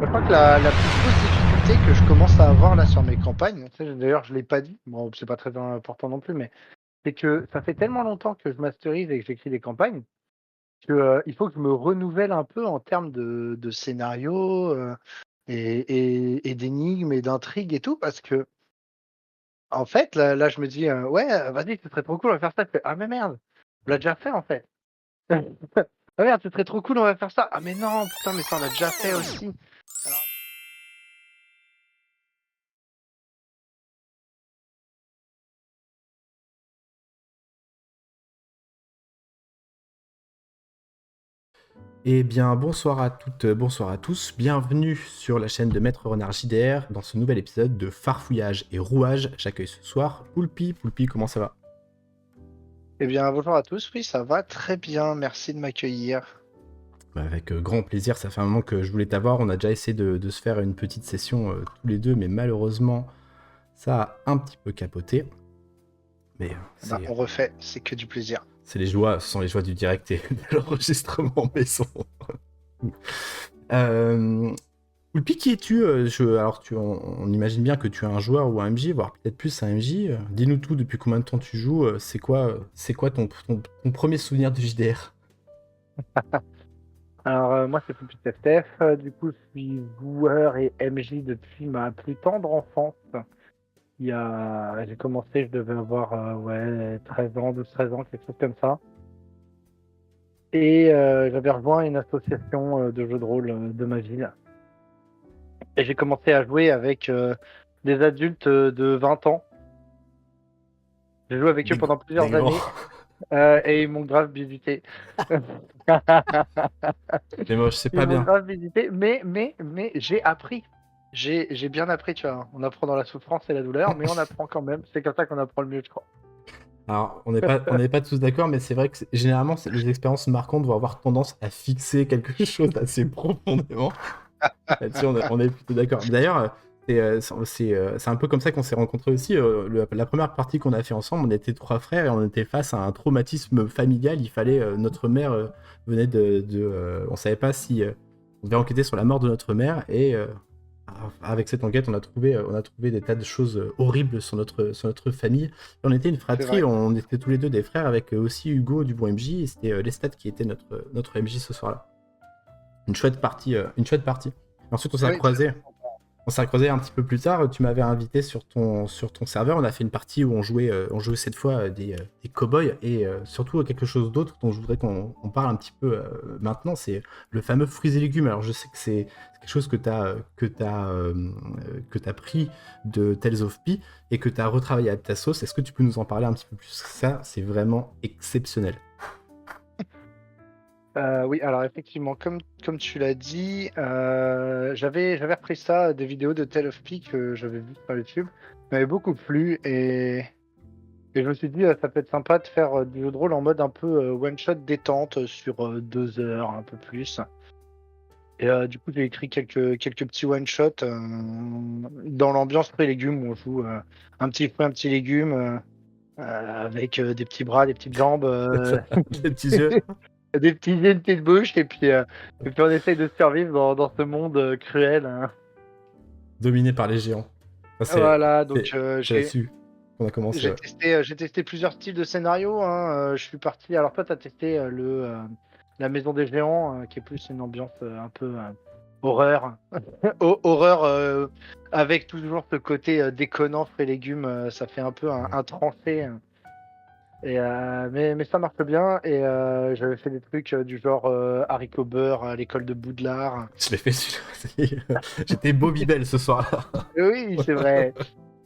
Je crois que la plus grosse difficulté que je commence à avoir là sur mes campagnes, tu sais, d'ailleurs je l'ai pas dit, bon c'est pas très important non plus, mais c'est que ça fait tellement longtemps que je masterise et que j'écris des campagnes que il faut que je me renouvelle un peu en termes de scénario et d'énigmes et d'intrigues et tout, parce que en fait là je me dis ouais vas-y ce serait trop cool on va faire ça. Je fais, ah mais merde, on l'a déjà fait en fait. Ah merde ce serait trop cool on va faire ça. Ah mais non putain mais ça on l'a déjà fait aussi. Alors, Eh bien, bonsoir à toutes, bonsoir à tous. Bienvenue sur la chaîne de Maître Renard JDR dans ce nouvel épisode de Farfouillage et Rouage. J'accueille ce soir Poulpi. Poulpi, comment ça va? eh bien, bonjour à tous. Oui, ça va très bien. Merci de m'accueillir. Bah, avec grand plaisir, ça fait un moment que je voulais t'avoir. On a déjà essayé de se faire une petite session tous les deux, mais malheureusement, ça a un petit peu capoté. Mais Bah, c'est on refait, c'est que du plaisir. c'est les joies, ce sont les joies du direct et de l'enregistrement maison. Euh, Poulpi, qui es-tu alors, on imagine bien que tu es un joueur ou un MJ, voire peut-être plus un MJ. Dis-nous tout, depuis combien de temps tu joues? C'est quoi ton premier souvenir de JDR? Alors, moi, c'est plus TFTF. Du coup, je suis joueur et MJ depuis ma plus tendre enfance. J'ai commencé, je devais avoir ouais, 13 ans, 12-13 ans, quelque chose comme ça. Et j'avais rejoint une association de jeux de rôle de ma ville. Et j'ai commencé à jouer avec des adultes de 20 ans. J'ai joué avec eux pendant Des plusieurs grands. années et ils m'ont grave buté. Mais moi, je sais Ils pas m'ont bien. grave visité, mais j'ai appris. J'ai bien appris, tu vois. On apprend dans la souffrance et la douleur, mais on apprend quand même. C'est comme ça qu'on apprend le mieux, je crois. Alors, on n'est pas tous d'accord, mais c'est vrai que généralement, les expériences marquantes vont avoir tendance à fixer quelque chose assez profondément. Là-dessus, on est plutôt d'accord. D'ailleurs, c'est un peu comme ça qu'on s'est rencontrés aussi. La première partie qu'on a fait ensemble, on était trois frères et on était face à un traumatisme familial. Il fallait, notre mère venait on savait pas si on devait enquêter sur la mort de notre mère et avec cette enquête, on a trouvé des tas de choses horribles sur notre famille. Et on était une C'est fratrie, vrai. on était tous les deux des frères avec aussi Hugo du bon MJ et c'était Lestat qui était notre MJ ce soir-là. Une chouette partie, une chouette partie. Ensuite, on s'est Oui, très croisés. On s'est croisés un petit peu plus tard. Tu m'avais invité sur ton serveur. On a fait une partie où on jouait cette fois des cow-boys et surtout quelque chose d'autre dont je voudrais qu'on parle un petit peu maintenant. C'est le fameux fruits et légumes. Alors, je sais que c'est quelque chose que t'as pris de Tales of Pi et que tu as retravaillé à ta sauce. Est-ce que tu peux nous en parler un petit peu plus? Ça, c'est vraiment exceptionnel. Oui, alors effectivement, comme tu l'as dit, j'avais repris ça des vidéos de Tale of Pi que j'avais vues sur YouTube. Ça m'avait beaucoup plu et je me suis dit, ça peut être sympa de faire du jeu de rôle en mode un peu one-shot détente sur 2 heures, un peu plus. Et du coup, j'ai écrit quelques petits one-shots dans l'ambiance fruits et légumes où on joue un petit fruit, un petit légume avec des petits bras, des petites jambes, Les petits yeux des petits yeux, une petite bouche, et puis on essaye de survivre dans ce monde cruel, hein. dominés par les géants. Enfin, Voilà, donc c'est c'est là-dessus qu'on a commencé. Ouais. j'ai testé plusieurs styles de scénario, hein. Je suis parti. Alors toi, tu as testé la Maison des Géants, qui est plus une ambiance un peu horreur. Horreur avec toujours ce côté déconnant, fruits et légumes, ça fait un peu un tranché, hein. Mais ça marche bien. Et j'avais fait des trucs du genre haricots beurre à l'école de Boudelard. Je l'ai fait celui-là. J'étais Bobby Bibel ce soir-là. Oui, c'est vrai.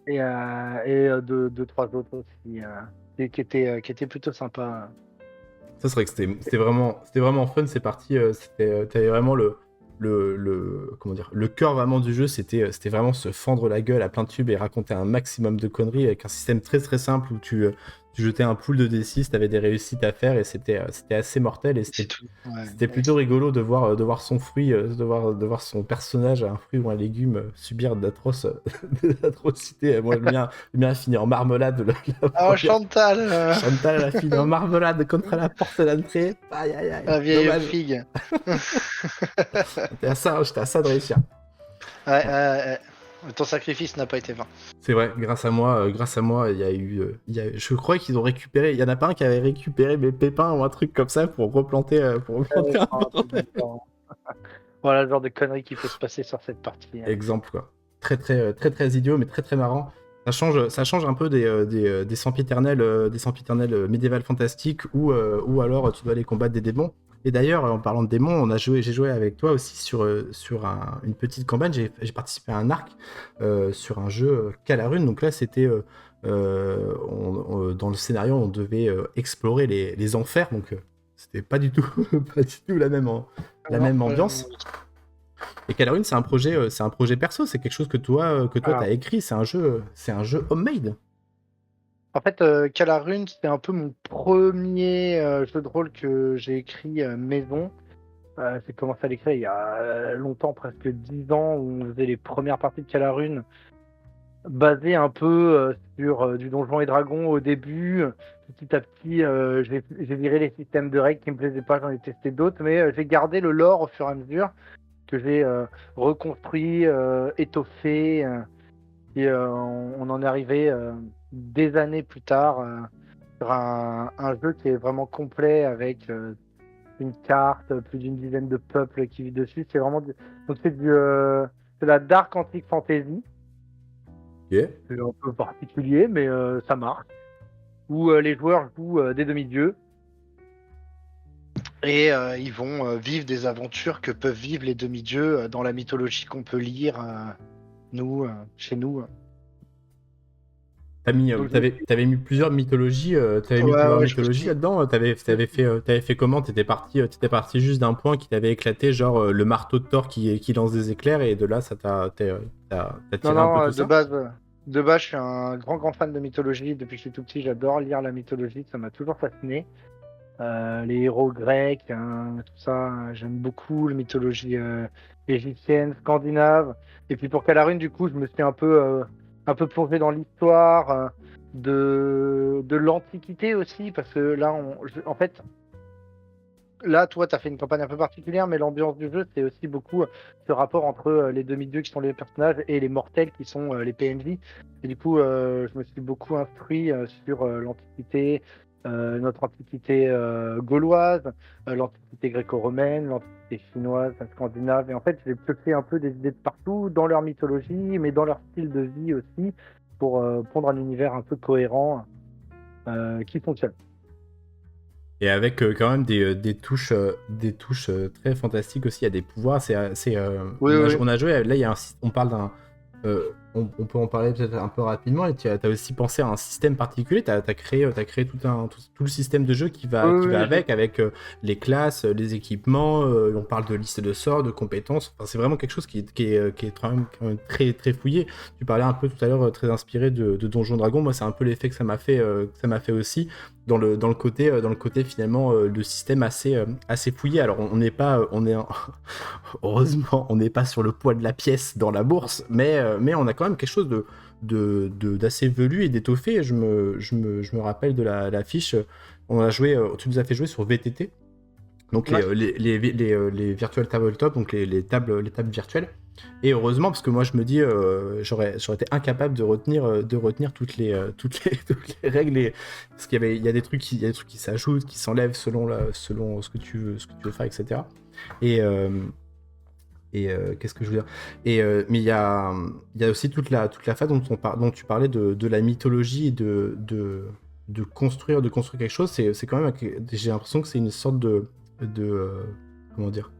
Et deux, trois autres aussi qui étaient plutôt sympas. Ça, c'est vrai que c'était vraiment fun. C'est parti. T'avais vraiment comment dire, le cœur vraiment du jeu. C'était vraiment se fendre la gueule à plein de tubes et raconter un maximum de conneries avec un système très très simple où tu jetais un pool de D6, t'avais des réussites à faire et c'était assez mortel et C'est c'était tout. Ouais. C'était plutôt rigolo de voir son fruit, de voir son personnage, un fruit ou un légume, subir d'atrocités. Moi, le mien a fini en marmelade. La Oh, première. Chantal, Chantal, elle a fini en marmelade contre la porte d'entrée. Aïe, aïe, aïe. la vieille Dommage. figue. J'étais à ça de réussir. Ton sacrifice n'a pas été vain. C'est vrai, grâce à moi, il y a eu, je crois qu'ils ont récupéré, il y en a pas un qui avait récupéré mes pépins ou un truc comme ça pour replanter un Un truc bordel. différent. Voilà le genre de conneries qui peut se passer sur cette partie. Exemple quoi. Très idiot, mais très marrant. Ça change un peu des sempiternels, médiévales fantastiques où alors tu dois aller combattre des démons. Et d'ailleurs, en parlant de démons, j'ai joué avec toi aussi sur une petite campagne. J'ai participé à un arc sur un jeu Calarune. Donc là, c'était dans le scénario, on devait explorer les enfers. Donc c'était pas du tout, pas du tout la Non, même ambiance. Et Calarune, c'est un projet perso, c'est quelque chose que toi alors, t'as écrit, c'est un jeu homemade. en fait, Calarune, c'était un peu mon premier jeu de rôle que j'ai écrit maison. J'ai commencé à l'écrire il y a longtemps, presque 10 ans, où on faisait les premières parties de Calarune, basées un peu sur du Donjons et Dragons au début. Petit à petit, j'ai viré les systèmes de règles qui me plaisaient pas, j'en ai testé d'autres, mais j'ai gardé le lore au fur et à mesure que j'ai reconstruit, étoffé, et on en est arrivé des années plus tard sur un jeu qui est vraiment complet avec une carte, plus d'une dizaine de peuples qui vivent dessus. C'est vraiment donc c'est la dark antique fantasy. Ok. C'est un peu particulier, mais ça marche. Où les joueurs jouent des demi-dieux et ils vont vivre des aventures que peuvent vivre les demi-dieux dans la mythologie qu'on peut lire chez nous. Donc, T'avais mis plusieurs mythologies, ouais, je me suis. là-dedans. T'avais fait comment? T'étais parti juste d'un point qui t'avait éclaté, genre le marteau de Thor qui lance des éclairs, et de là, t'as Non, tiré un peu non, tout ça? de base, je suis un grand fan de mythologie. Depuis que je suis tout petit, j'adore lire la mythologie. Ça m'a toujours fasciné. Les héros grecs, hein, tout ça, j'aime beaucoup la mythologie égyptienne, scandinave. Et puis pour Calarune, du coup, je me suis un peu plongé dans l'histoire de l'Antiquité aussi, parce que là, en fait, là, toi, tu as fait une campagne un peu particulière, mais l'ambiance du jeu, c'est aussi beaucoup ce rapport entre les demi-dieux qui sont les personnages et les mortels qui sont les PNJ. Et du coup, je me suis beaucoup instruit sur l'Antiquité, notre Antiquité gauloise, l'Antiquité gréco-romaine, l'Antiquité chinoise, la scandinave. Et en fait, j'ai pioché un peu des idées de partout, dans leur mythologie, mais dans leur style de vie aussi, pour pondre un univers un peu cohérent qui fonctionne. Et avec quand même des touches très fantastiques aussi. Il y a des pouvoirs. Oui, oui, On a joué. Là, on parle d'un. On peut en parler peut-être un peu rapidement. Et tu as aussi pensé à un système particulier. T'as créé tout le système de jeu oui, qui va oui, oui, avec les classes, les équipements. On parle de liste de sorts, de compétences. Enfin, c'est vraiment quelque chose qui est quand même très fouillé. Tu parlais un peu tout à l'heure très inspiré de Donjons Dragons. Moi, c'est un peu l'effet que ça m'a fait aussi dans dans le côté finalement le système assez fouillé. Alors on n'est pas heureusement on n'est pas sur le poids de la pièce dans la bourse, mais on a quand même quelque chose d'assez velu et d'étoffé. Je me rappelle de la fiche. On a joué, tu nous as fait jouer sur VTT, donc ouais. les virtual tabletop, donc les tables virtuelles. Et heureusement, parce que moi je me dis, j'aurais été incapable de retenir toutes les règles, parce il y a des trucs qui s'ajoutent, qui s'enlèvent selon ce que tu veux faire, etc. Et, qu'est-ce que je veux dire? Mais il y a aussi toute la phase dont tu parlais de la mythologie et de construire quelque chose. C'est quand même, j'ai l'impression que c'est une sorte comment dire?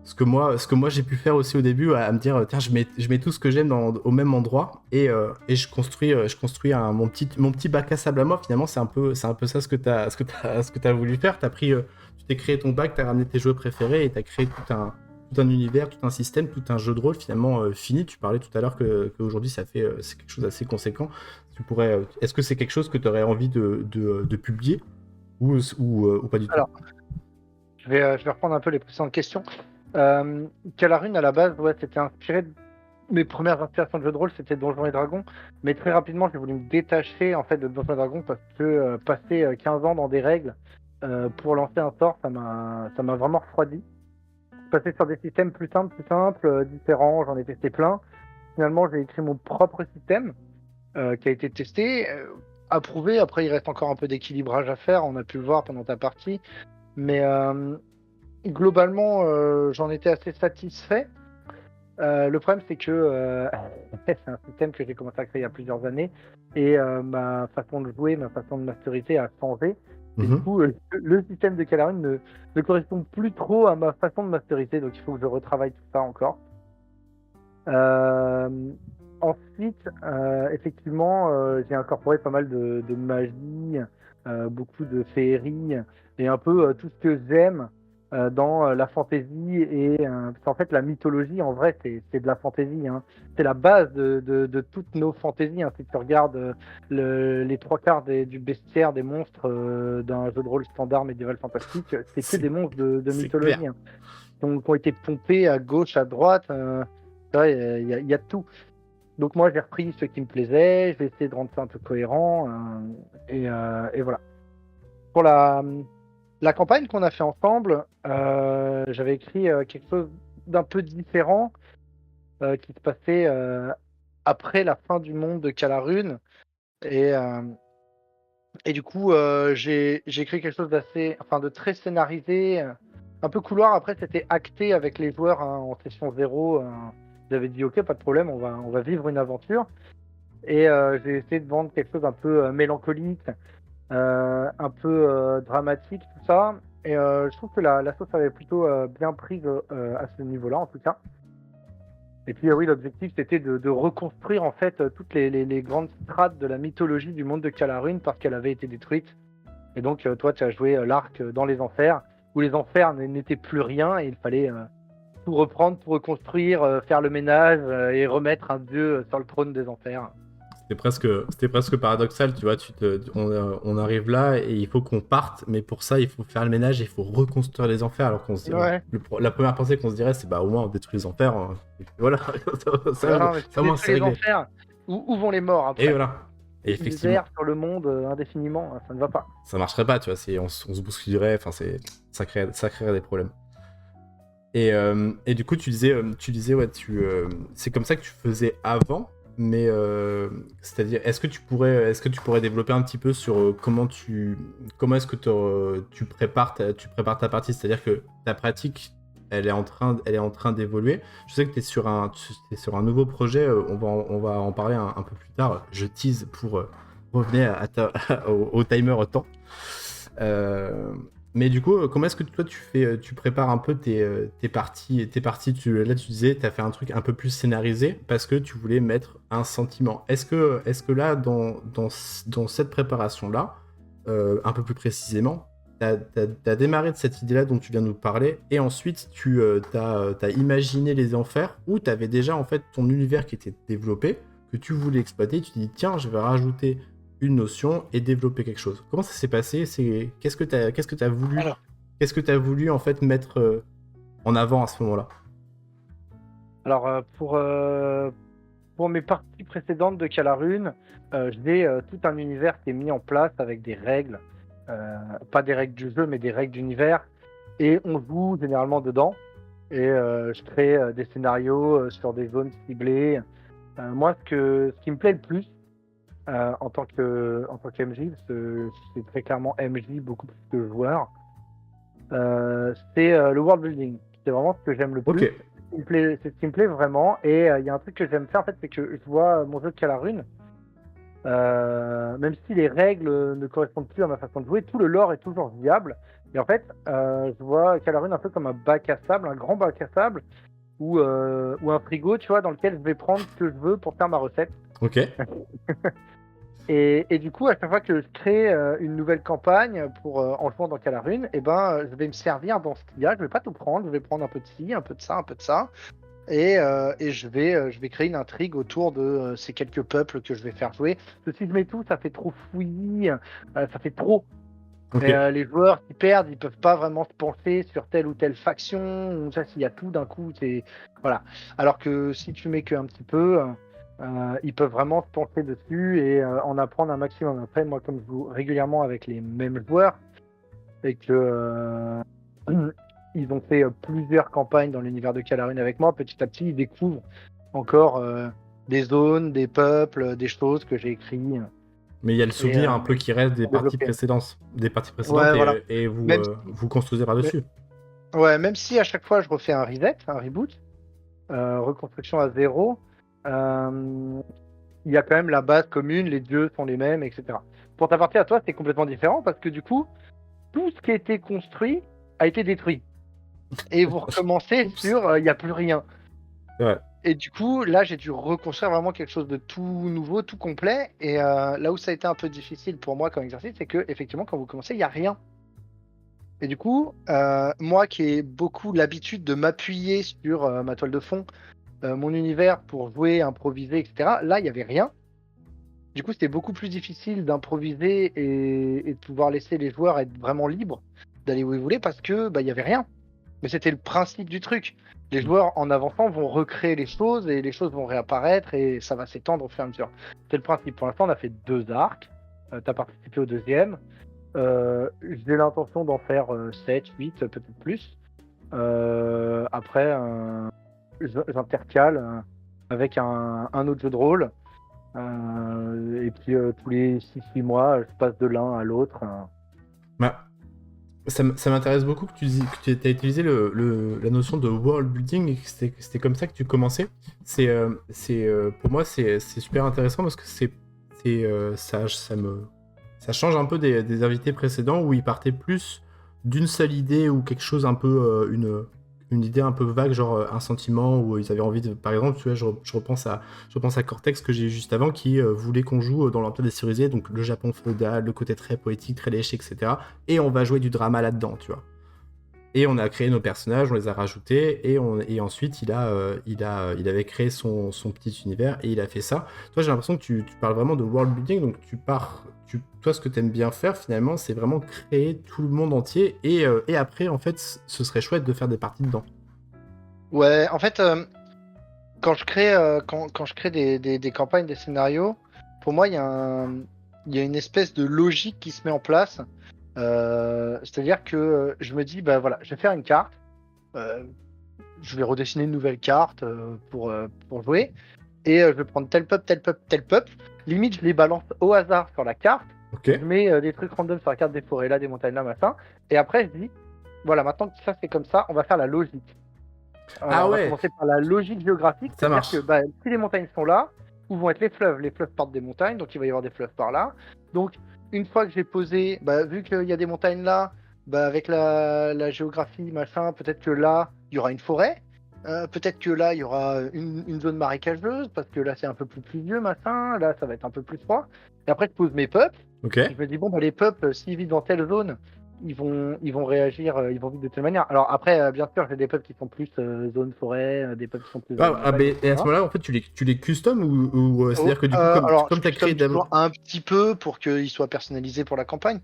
Ce que moi j'ai pu faire aussi au début, à me dire, tiens, je mets tout ce que j'aime au même endroit, et je construis mon petit bac à sable à moi. Finalement, c'est un peu ça ce que t'as voulu faire. Tu t'es créé ton bac, t'as ramené tes jeux préférés et t'as créé tout un univers, tout un système, tout un jeu de rôle finalement fini. Tu parlais tout à l'heure qu'aujourd'hui c'est quelque chose d'assez conséquent. Est-ce que c'est quelque chose que tu aurais envie de publier ou pas du tout? Alors, je vais reprendre un peu les précédentes questions. Calarune, à la base, ouais, c'était inspiré de mes premières inspirations de jeux de rôle, c'était Donjons et Dragons. Mais très rapidement, j'ai voulu me détacher en fait de Donjons et Dragons parce que passer 15 ans dans des règles pour lancer un sort, ça m'a vraiment refroidi. passé sur des systèmes plus simples, différents, j'en ai testé plein. Finalement, j'ai écrit mon propre système qui a été testé, approuvé. Après, il reste encore un peu d'équilibrage à faire, on a pu le voir pendant ta partie. Mais globalement, j'en étais assez satisfait. Le problème, c'est que c'est un système que j'ai commencé à créer il y a plusieurs années et ma façon de jouer, ma façon de masteriser a changé. Et du coup, le système de Calarune ne correspond plus trop à ma façon de masteriser, donc il faut que je retravaille tout ça encore. Ensuite, effectivement, j'ai incorporé pas mal de magie, beaucoup de féerie et un peu tout ce que j'aime dans la fantaisie parce qu'en fait la mythologie en vrai c'est de la fantaisie, hein. C'est la base de toutes nos fantaisies, hein. Si tu regardes les trois quarts du bestiaire des monstres d'un jeu de rôle standard médiéval fantastique, c'est que des monstres de mythologie, hein, qui ont été pompés à gauche, à droite. Il y a de tout. Donc moi j'ai repris ce qui me plaisait, j'ai essayé de rendre ça un peu cohérent et voilà. Pour la campagne qu'on a fait ensemble, j'avais écrit quelque chose d'un peu différent qui se passait après la fin du monde de Calarune et du coup j'ai écrit quelque chose de très scénarisé, un peu couloir. Après c'était acté avec les joueurs, hein, en session 0. J'avais dit ok, pas de problème, on va vivre une aventure. Et j'ai essayé de vendre quelque chose un peu mélancolique, un peu dramatique, tout ça. Et je trouve que la sauce avait plutôt bien pris à ce niveau-là, en tout cas. Et puis oui, l'objectif c'était de reconstruire en fait toutes les grandes strates de la mythologie du monde de Calarune parce qu'elle avait été détruite. Et donc toi tu as joué l'arc dans les enfers, où les enfers n'étaient plus rien et il fallait tout reprendre, tout reconstruire, faire le ménage et remettre un dieu sur le trône des enfers. C'était presque paradoxal, tu vois. On arrive là et il faut qu'on parte, mais pour ça, il faut faire le ménage et il faut reconstruire les enfers. Alors qu'on se dit, Ouais. la première pensée qu'on se dirait, c'est bah au moins on détruit les enfers. Et puis voilà, Non, mais ça au moins c'est les réglé. enfers. Où vont les morts après? Et voilà. Et Ils effectivement, errent sur le monde indéfiniment, ça ne va pas. ça marcherait pas, tu vois. On se bousculerait, enfin, ça créerait des problèmes. Et du coup, tu disais ouais, c'est comme ça que tu faisais avant. Mais c'est-à-dire, est-ce que tu pourrais développer un petit peu sur comment est-ce que tu prépares ta partie, c'est-à-dire que ta pratique, elle est en train d'évoluer. Je sais que tu es sur un nouveau projet, on va en parler un peu plus tard. Je tease pour revenir au timer temps. Mais du coup, comment est-ce que toi tu prépares un peu tes parties? Là, tu disais, tu as fait un truc un peu plus scénarisé parce que tu voulais mettre un sentiment. Est-ce que là, dans cette préparation-là, un peu plus précisément, tu as démarré de cette idée-là dont tu viens de nous parler et ensuite tu as imaginé les enfers ou tu avais déjà en fait ton univers qui était développé, que tu voulais exploiter, tu te dis tiens, je vais rajouter une notion et développer quelque chose. Comment ça s'est passé? Qu'est-ce que tu as voulu Alors. Qu'est-ce que tu as voulu en fait mettre en avant à ce moment-là? Alors, pour mes parties précédentes de Calarune, j'ai tout un univers qui est mis en place avec des règles, pas des règles du jeu, mais des règles d'univers, et on joue généralement dedans. Et je crée des scénarios sur des zones ciblées. Moi, ce qui me plaît le plus, en tant qu'MJ, parce que c'est très clairement MJ beaucoup plus que joueur, c'est le world building. C'est vraiment ce que j'aime le plus. Ok. C'est ce qui me plaît vraiment. Et il y a un truc que j'aime faire en fait, c'est que je vois mon jeu de Calarune, même si les règles ne correspondent plus à ma façon de jouer, tout le lore est toujours viable. Et en fait, je vois Calarune un peu comme un bac à sable, un grand bac à sable, ou un frigo, tu vois, dans lequel je vais prendre ce que je veux pour faire ma recette. Ok. Et du coup, à chaque fois que je crée une nouvelle campagne en jouant dans Calarune, je vais me servir dans ce qu'il y a. Je vais pas tout prendre, je vais prendre un peu de ci, un peu de ça, un peu de ça. Et je vais créer une intrigue autour de ces quelques peuples que je vais faire jouer. Parce que si je mets tout, ça fait trop fouillis, ça fait trop. Ok. Et les joueurs qui perdent, ils peuvent pas vraiment se pencher sur telle ou telle faction. Ça, s'il y a tout d'un coup, c'est voilà. Alors que si tu mets qu'un petit peu, ils peuvent vraiment se pencher dessus et en apprendre un maximum. Après, moi, comme je joue régulièrement avec les mêmes joueurs et que ils ont fait plusieurs campagnes dans l'univers de Calarune avec moi. Petit à petit, ils découvrent encore des zones, des peuples, des choses que j'ai écrites Mais il y a le et souvenir un peu qui reste des ont parties développé. précédentes, Ouais, voilà. et vous, Même si, vous construisez par-dessus. même si à chaque fois je refais un reset, un reboot, reconstruction à zéro, euh, il y a quand même la base commune, les dieux sont les mêmes, etc. Pour ta partie à toi, c'est complètement différent parce que du coup, tout ce qui a été construit a été détruit. Et vous recommencez Oups. sur il n'y a plus rien. Ouais. Et du coup, là, j'ai dû reconstruire vraiment quelque chose de tout nouveau, tout complet. Et là où ça a été un peu difficile pour moi comme exercice, c'est que effectivement, quand vous commencez, il n'y a rien. Et du coup, moi qui ai beaucoup l'habitude de m'appuyer sur ma toile de fond, mon univers pour jouer, improviser, etc., là, il n'y avait rien. Du coup, c'était beaucoup plus difficile d'improviser et de pouvoir laisser les joueurs être vraiment libres d'aller où ils voulaient parce que il y avait rien. Mais c'était le principe du truc. Les joueurs, en avançant, vont recréer les choses et les choses vont réapparaître et ça va s'étendre au fur et à mesure. C'est le principe. Pour l'instant, on a fait 2 arcs. Tu as participé au deuxième. J'ai l'intention d'en faire 7, 8, peut-être plus. Après, j'intercale avec un autre jeu de rôle. Et puis tous les 6 mois, je passe de l'un à l'autre. Bah, ça m'intéresse beaucoup que tu aies utilisé la notion de world building et que c'était comme ça que tu commençais. Pour moi, c'est super intéressant parce que ça change un peu des invités précédents où ils partaient plus d'une seule idée ou quelque chose un peu, une idée un peu vague, genre un sentiment où ils avaient envie de. Par exemple, tu vois, je repense à Cortex que j'ai eu juste avant qui voulait qu'on joue dans l'Empire des Cerisés, donc le Japon féodal, le côté très poétique, très léché, etc. Et on va jouer du drama là-dedans, tu vois. Et on a créé nos personnages, on les a rajoutés, et ensuite il avait créé son petit univers et il a fait ça. Toi, j'ai l'impression que tu parles vraiment de world building, donc toi, ce que tu aimes bien faire finalement, c'est vraiment créer tout le monde entier, et après, en fait, ce serait chouette de faire des parties dedans. Ouais, en fait, quand je crée des campagnes, des scénarios, pour moi, il y a une espèce de logique qui se met en place. C'est-à-dire que je me dis, bah voilà, je vais faire une carte, euh, je vais redessiner une nouvelle carte pour jouer, et je vais prendre tel peuple, tel peuple, tel peuple. Limite, je les balance au hasard sur la carte. Ok. Je mets des trucs random sur la carte, des forêts là, des montagnes là, machin. Et après, je dis, voilà, maintenant que ça c'est comme ça, on va faire la logique. Ah On va ouais, commencer par la logique géographique, ça c'est-à-dire marche. que si les montagnes sont là, où vont être les fleuves? Les fleuves partent des montagnes, donc il va y avoir des fleuves par là. Donc, une fois que j'ai posé, vu qu'il y a des montagnes là, avec la géographie, machin, peut-être que là, il y aura une forêt. Peut-être que là, il y aura une zone marécageuse, parce que là, c'est un peu plus pluvieux, machin. Là, ça va être un peu plus froid. Et après, je pose mes peuples. Ok. Et je me dis, bon, les peuples, s'ils vivent dans telle zone, ils vont réagir, ils vont vivre de telle manière. Alors après, bien sûr, j'ai des peuples qui sont plus zone forêt, des peuples qui sont plus zone montagne, Et à ce etc. moment-là, en fait, tu les custom ou c'est-à-dire que du coup, Alors, comme je tu as créé custom d'abord. toujours un petit peu pour qu'ils soient personnalisés pour la campagne.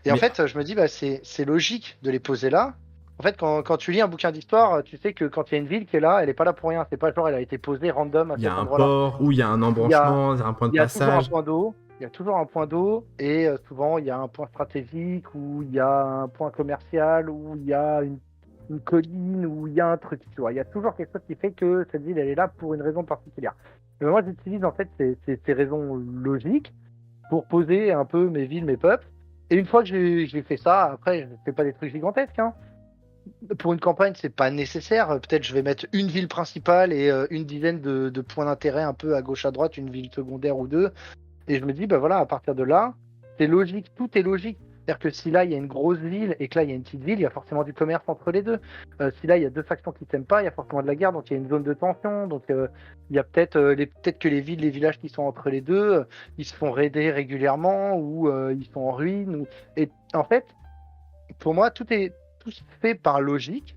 Et en Mais fait, je me dis, c'est logique de les poser là. En fait, quand tu lis un bouquin d'histoire, tu sais que quand il y a une ville qui est là, elle n'est pas là pour rien. C'est pas genre elle a été posée random à il y a cet un endroit-là. port ou il y a un Il y a, embranchement, il y a un point de il y a toujours un passage. point d'eau. Il y a toujours un point d'eau et souvent il y a un point stratégique ou il y a un point commercial ou il y a une colline ou il y a un truc. Tu vois, il y a toujours quelque chose qui fait que cette ville elle est là pour une raison particulière. Et moi j'utilise en fait ces raisons logiques pour poser un peu mes villes, mes peuples. Et une fois que j'ai fait ça, après je ne fais pas des trucs gigantesques. Hein. Pour une campagne, c'est pas nécessaire. Peut-être je vais mettre une ville principale et une dizaine de points d'intérêt un peu à gauche à droite, une ville secondaire ou deux. Et je me dis, voilà, à partir de là, c'est logique, tout est logique. C'est-à-dire que si là, il y a une grosse ville et que là, il y a une petite ville, il y a forcément du commerce entre les deux. Si là, il y a deux factions qui ne s'aiment pas, il y a forcément de la guerre, donc il y a une zone de tension. Donc il y a peut-être que les villes, les villages qui sont entre les deux, ils se font raider régulièrement ou ils sont en ruine. Et en fait, pour moi, tout se fait par logique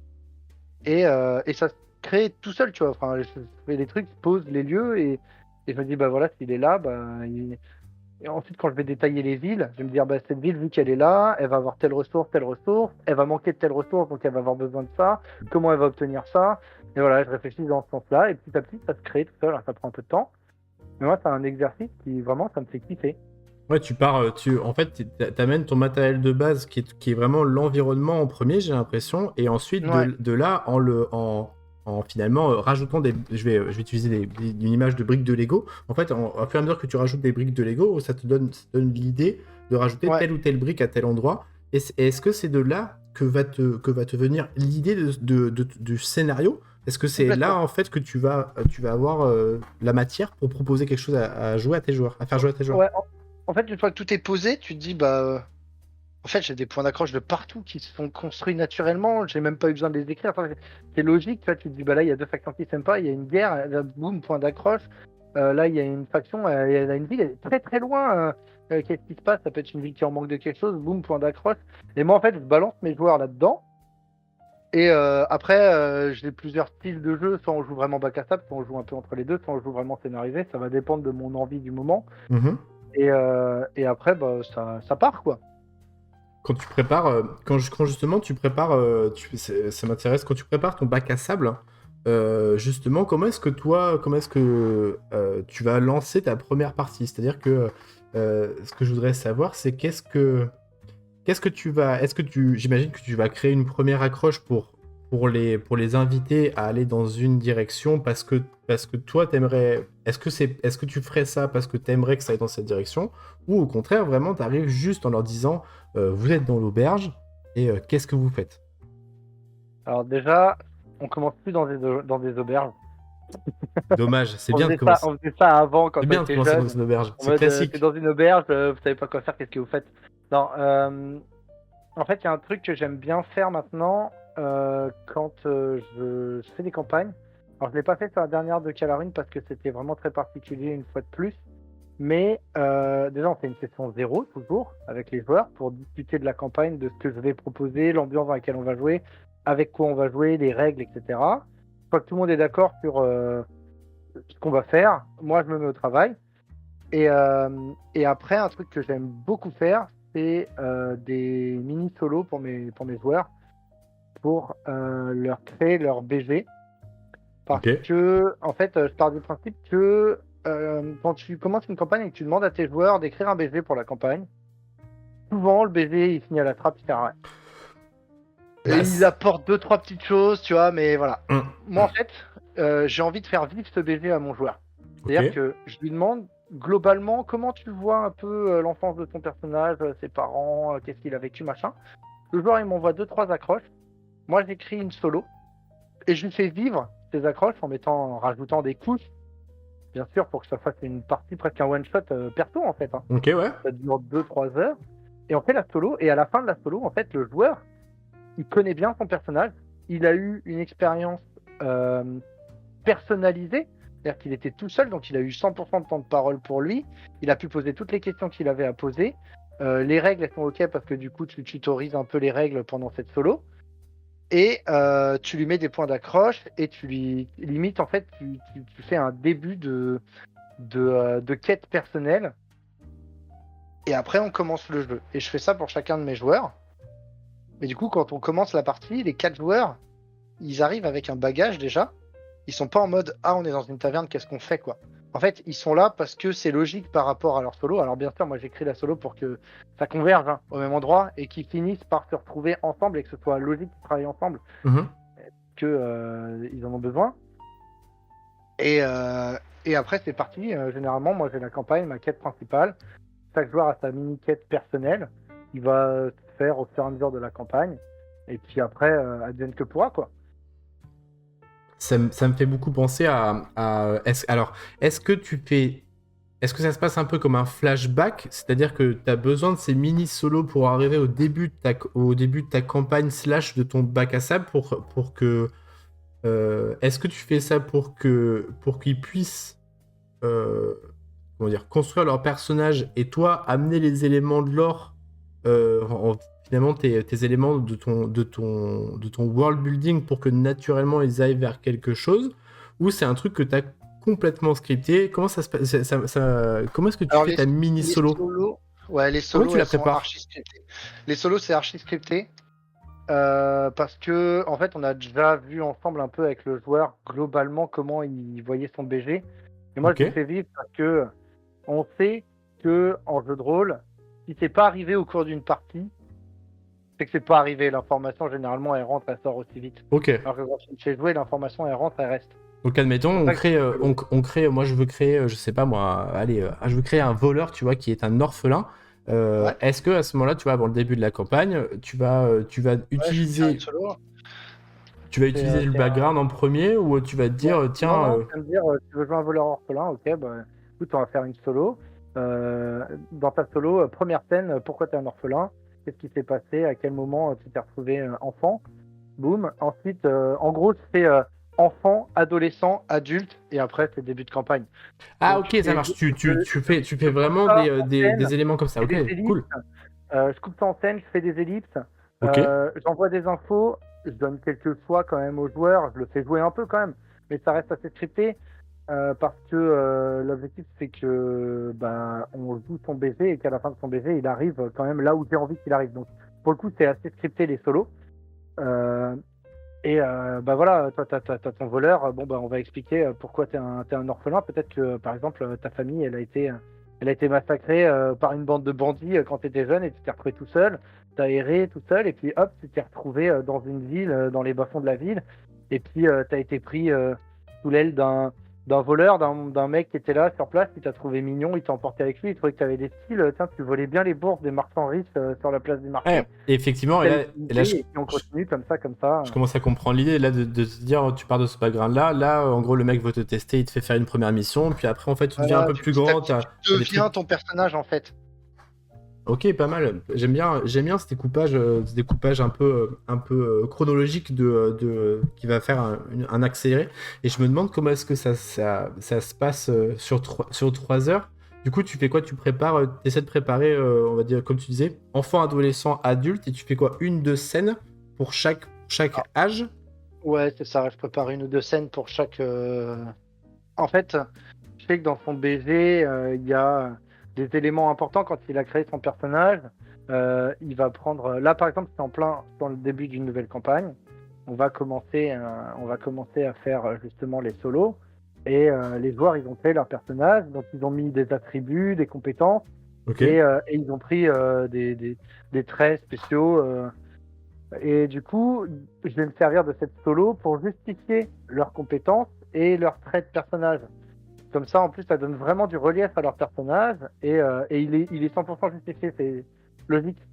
et ça se crée tout seul, tu vois. Enfin, je fais les trucs, je pose les lieux et je me dis, voilà, s'il est là, et ensuite, quand je vais détailler les villes, je vais me dire, cette ville, vu qu'elle est là, elle va avoir telle ressource, elle va manquer de telle ressource, donc elle va avoir besoin de ça, comment elle va obtenir ça. Et voilà, je réfléchis dans ce sens-là, et petit à petit, ça se crée tout seul, hein, ça prend un peu de temps. Mais moi, c'est un exercice qui, vraiment, ça me fait kiffer. Ouais, tu pars, en fait, t'amènes ton matériel de base qui est vraiment l'environnement en premier, j'ai l'impression, et ensuite Ouais, de là, en finalement rajoutant je vais utiliser une image de briques de Lego. En fait, au fur et à mesure que tu rajoutes des briques de Lego, ça te donne l'idée de rajouter ouais, telle ou telle brique à tel endroit. Est-ce que c'est de là que va te venir l'idée du scénario? Est-ce que c'est là, complètement. en fait, que tu vas avoir la matière pour proposer quelque chose à jouer à tes joueurs, à faire jouer à tes joueurs? Ouais, en fait, une fois que tout est posé, tu te dis, bah, en fait, j'ai des points d'accroche de partout qui se sont construits naturellement. J'ai même pas eu besoin de les écrire. Enfin, c'est logique. Tu vois, tu te dis, bah là, il y a deux factions qui s'aiment pas. Il y a une guerre. Là, boum, point d'accroche. Là, il y a une faction. Elle a une ville. Elle est très très loin. Qu'est-ce qui se passe? Ça peut être une ville qui en manque de quelque chose. Boum, point d'accroche. Et moi, en fait, je balance mes joueurs là-dedans. Et après, j'ai plusieurs styles de jeu. Soit on joue vraiment bac à sable, soit on joue un peu entre les deux, soit on joue vraiment scénarisé. Ça va dépendre de mon envie du moment. Mhm. Et après, bah, ça part, quoi. Quand tu prépares, quand justement tu prépares, ça m'intéresse, quand tu prépares ton bac à sable, justement, comment est-ce que tu vas lancer ta première partie? C'est-à-dire que ce que je voudrais savoir, c'est qu'est-ce que tu vas, j'imagine que tu vas créer une première accroche pour les inviter à aller dans une direction parce que toi t'aimerais, est-ce que tu ferais ça parce que t'aimerais que ça aille dans cette direction ou au contraire vraiment t'arrives juste en leur disant vous êtes dans l'auberge et qu'est-ce que vous faites? Alors déjà, on commence plus dans des auberges. Dommage, c'est bien de commencer. On faisait ça avant quand C'est on bien de était commencer dans jeune. une auberge, En c'est mode, t'es classique. dans une auberge, vous savez pas quoi faire, qu'est-ce que vous faites? Non, en fait, il y a un truc que j'aime bien faire maintenant quand je fais des campagnes. Alors, je l'ai pas fait sur la dernière de Calarine parce que c'était vraiment très particulier une fois de plus. Mais déjà, on fait une session zéro toujours avec les joueurs pour discuter de la campagne, de ce que je vais proposer, l'ambiance dans laquelle on va jouer, avec quoi on va jouer, les règles, etc. Une fois que tout le monde est d'accord sur ce qu'on va faire, moi je me mets au travail. Et après, un truc que j'aime beaucoup faire, c'est des mini-solos pour mes joueurs, pour leur créer leur BG. Parce Ok. que, en fait, je pars du principe que quand tu commences une campagne et que tu demandes à tes joueurs d'écrire un BG pour la campagne, souvent le BG il finit à la trappe, il sert à rien. Et Bah, il apporte deux, trois petites choses, tu vois, mais voilà. Moi, en hum. fait, j'ai envie de faire vivre ce BG à mon joueur. Ok. C'est-à-dire que je lui demande globalement comment tu vois un peu l'enfance de ton personnage, ses parents, qu'est-ce qu'il a vécu, machin. Le joueur, il m'envoie deux, trois accroches. Moi, j'écris une solo et je lui fais vivre ces accroches en rajoutant des couches, bien sûr, pour que ça fasse une partie presque un one-shot perso, en fait, hein. Ok, ouais. Ça dure 2-3 heures. Et on fait la solo. Et à la fin de la solo, en fait, le joueur, il connaît bien son personnage. Il a eu une expérience euh, personnalisé, c'est-à-dire qu'il était tout seul, donc il a eu 100% de temps de parole pour lui. Il a pu poser toutes les questions qu'il avait à poser. Les règles, elles sont OK parce que du coup, tu tutorises un peu les règles pendant cette solo. Et tu lui mets des points d'accroche et tu lui limite, en fait, tu fais un début de quête personnelle. Et après, on commence le jeu. Et je fais ça pour chacun de mes joueurs. Mais du coup, quand on commence la partie, les 4 joueurs, ils arrivent avec un bagage déjà. Ils sont pas en mode ah on est dans une taverne, qu'est-ce qu'on fait quoi. En fait, ils sont là parce que c'est logique par rapport à leur solo. Alors bien sûr, moi j'écris la solo pour que ça converge hein, au même endroit et qu'ils finissent par se retrouver ensemble et que ce soit logique de travailler ensemble, Mhm. que ils en ont besoin. Et, et après c'est parti. Généralement, moi j'ai la campagne, ma quête principale. Chaque joueur a sa mini quête personnelle. Il va se faire au fur et à mesure de la campagne. Et puis après, advienne que pourra quoi. Ça me fait beaucoup penser alors, est-ce que tu fais. Est-ce que ça se passe un peu comme un flashback? C'est-à-dire que tu as besoin de ces mini-solos pour arriver au début de ta campagne slash de ton bac à sable pour que. Est-ce que tu fais ça pour qu'ils puissent comment dire, construire leur personnage et toi amener les éléments de l'or, finalement tes éléments de ton world building pour que naturellement ils aillent vers quelque chose, ou c'est un truc que tu as complètement scripté? Comment ça se passe, comment est-ce que tu Alors fais ta mini les solo? solos, ouais, les Comment solos, tu la elles sont prépares? archi scriptées. Les solos, c'est archi scripté parce que en fait, on a déjà vu ensemble un peu avec le joueur globalement comment il voyait son BG. Et moi, je Ok. lui fais vivre parce que on sait que en jeu de rôle, si c'est pas arrivé au cours d'une partie, c'est que c'est pas arrivé. L'information, généralement, elle rentre, elle sort aussi vite. Ok. Alors que quand tu fais jouer, l'information, elle rentre, elle reste. Donc admettons, C'est on ça que crée, c'est rigolo. on crée, moi je veux créer, je sais pas moi, allez, je veux créer un voleur, tu vois, qui est un orphelin. Ouais, Est-ce que à ce moment-là, tu vois, avant le début de la campagne, tu vas ouais, je peux faire une utiliser, solo. le C'est un... background en premier ou tu vas te Ouais. dire, Non, tiens, non, tu vas me dire, tu veux jouer un voleur orphelin, ok, bah, écoute, on va faire une solo. Dans ta solo, première scène, pourquoi t'es un orphelin? Qu'est-ce qui s'est passé? À quel moment tu t'es retrouvé enfant? Boum. Ensuite, en gros, c'est enfant, adolescent, adulte, et après, c'est début de campagne. ah Donc, ok, ça marche. Tu fais je coupe vraiment ça en scène, des éléments comme ça. je Ok, fais des ellipses, cool. je coupe ça en scène, je fais des ellipses, Ok. j'envoie des infos, je donne quelques choix quand même aux joueurs, je le fais jouer un peu quand même, mais ça reste assez scripté. Parce que l'objectif c'est que on joue son BG et qu'à la fin de son BG il arrive quand même là où j'ai envie qu'il arrive. Donc pour le coup c'est assez scripté les solos. Euh, voilà, toi t'as ton voleur, bon on va expliquer pourquoi t'es un orphelin. Peut-être que par exemple ta famille elle a été massacrée par une bande de bandits quand t'étais jeune et tu t'es retrouvé tout seul, t'as erré tout seul et puis hop tu t'es retrouvé dans une ville, dans les bas-fonds de la ville et puis t'as été pris sous l'aile d'un voleur, d'un mec qui était là sur place, qui t'a trouvé mignon, il t'a emporté avec lui, il trouvait que t'avais des styles, tiens tu volais bien les bourses des marchands riches sur la place du Ouais, marché. et effectivement, Telle et là, idée, et puis on continue comme ça, comme ça. je commence à comprendre l'idée là de se dire, tu pars de ce background-là. Là, en gros, le mec veut te tester, il te fait faire une première mission, puis après, en fait, tu deviens un Voilà, peu puis plus petit à grand, petit, tu t'as des trucs. deviens ton personnage en fait. Ok, pas mal. J'aime bien ce découpage un peu chronologique qui va faire un accéléré. Et je me demande comment est-ce que ça se passe sur 3 heures. Du coup, tu fais quoi? Tu prépares, essaies de préparer, on va dire, comme tu disais, enfant, adolescent, adulte, et tu fais quoi? Une, deux scènes pour chaque Ah, âge? ouais, c'est ça. Je prépare une ou deux scènes pour chaque. En fait, je sais que dans son BG, il y a des éléments importants quand il a créé son personnage. Il va prendre. Là, par exemple, c'est en plein dans le début d'une nouvelle campagne. On va commencer à faire justement les solos. Et les joueurs, ils ont créé leur personnage. Donc, ils ont mis des attributs, des compétences. Ok. Et ils ont pris des traits spéciaux. Et du coup, je vais me servir de cette solo pour justifier leurs compétences et leurs traits de personnage. Comme ça, en plus, ça donne vraiment du relief à leur personnage et il est 100% justifié. C'est logique.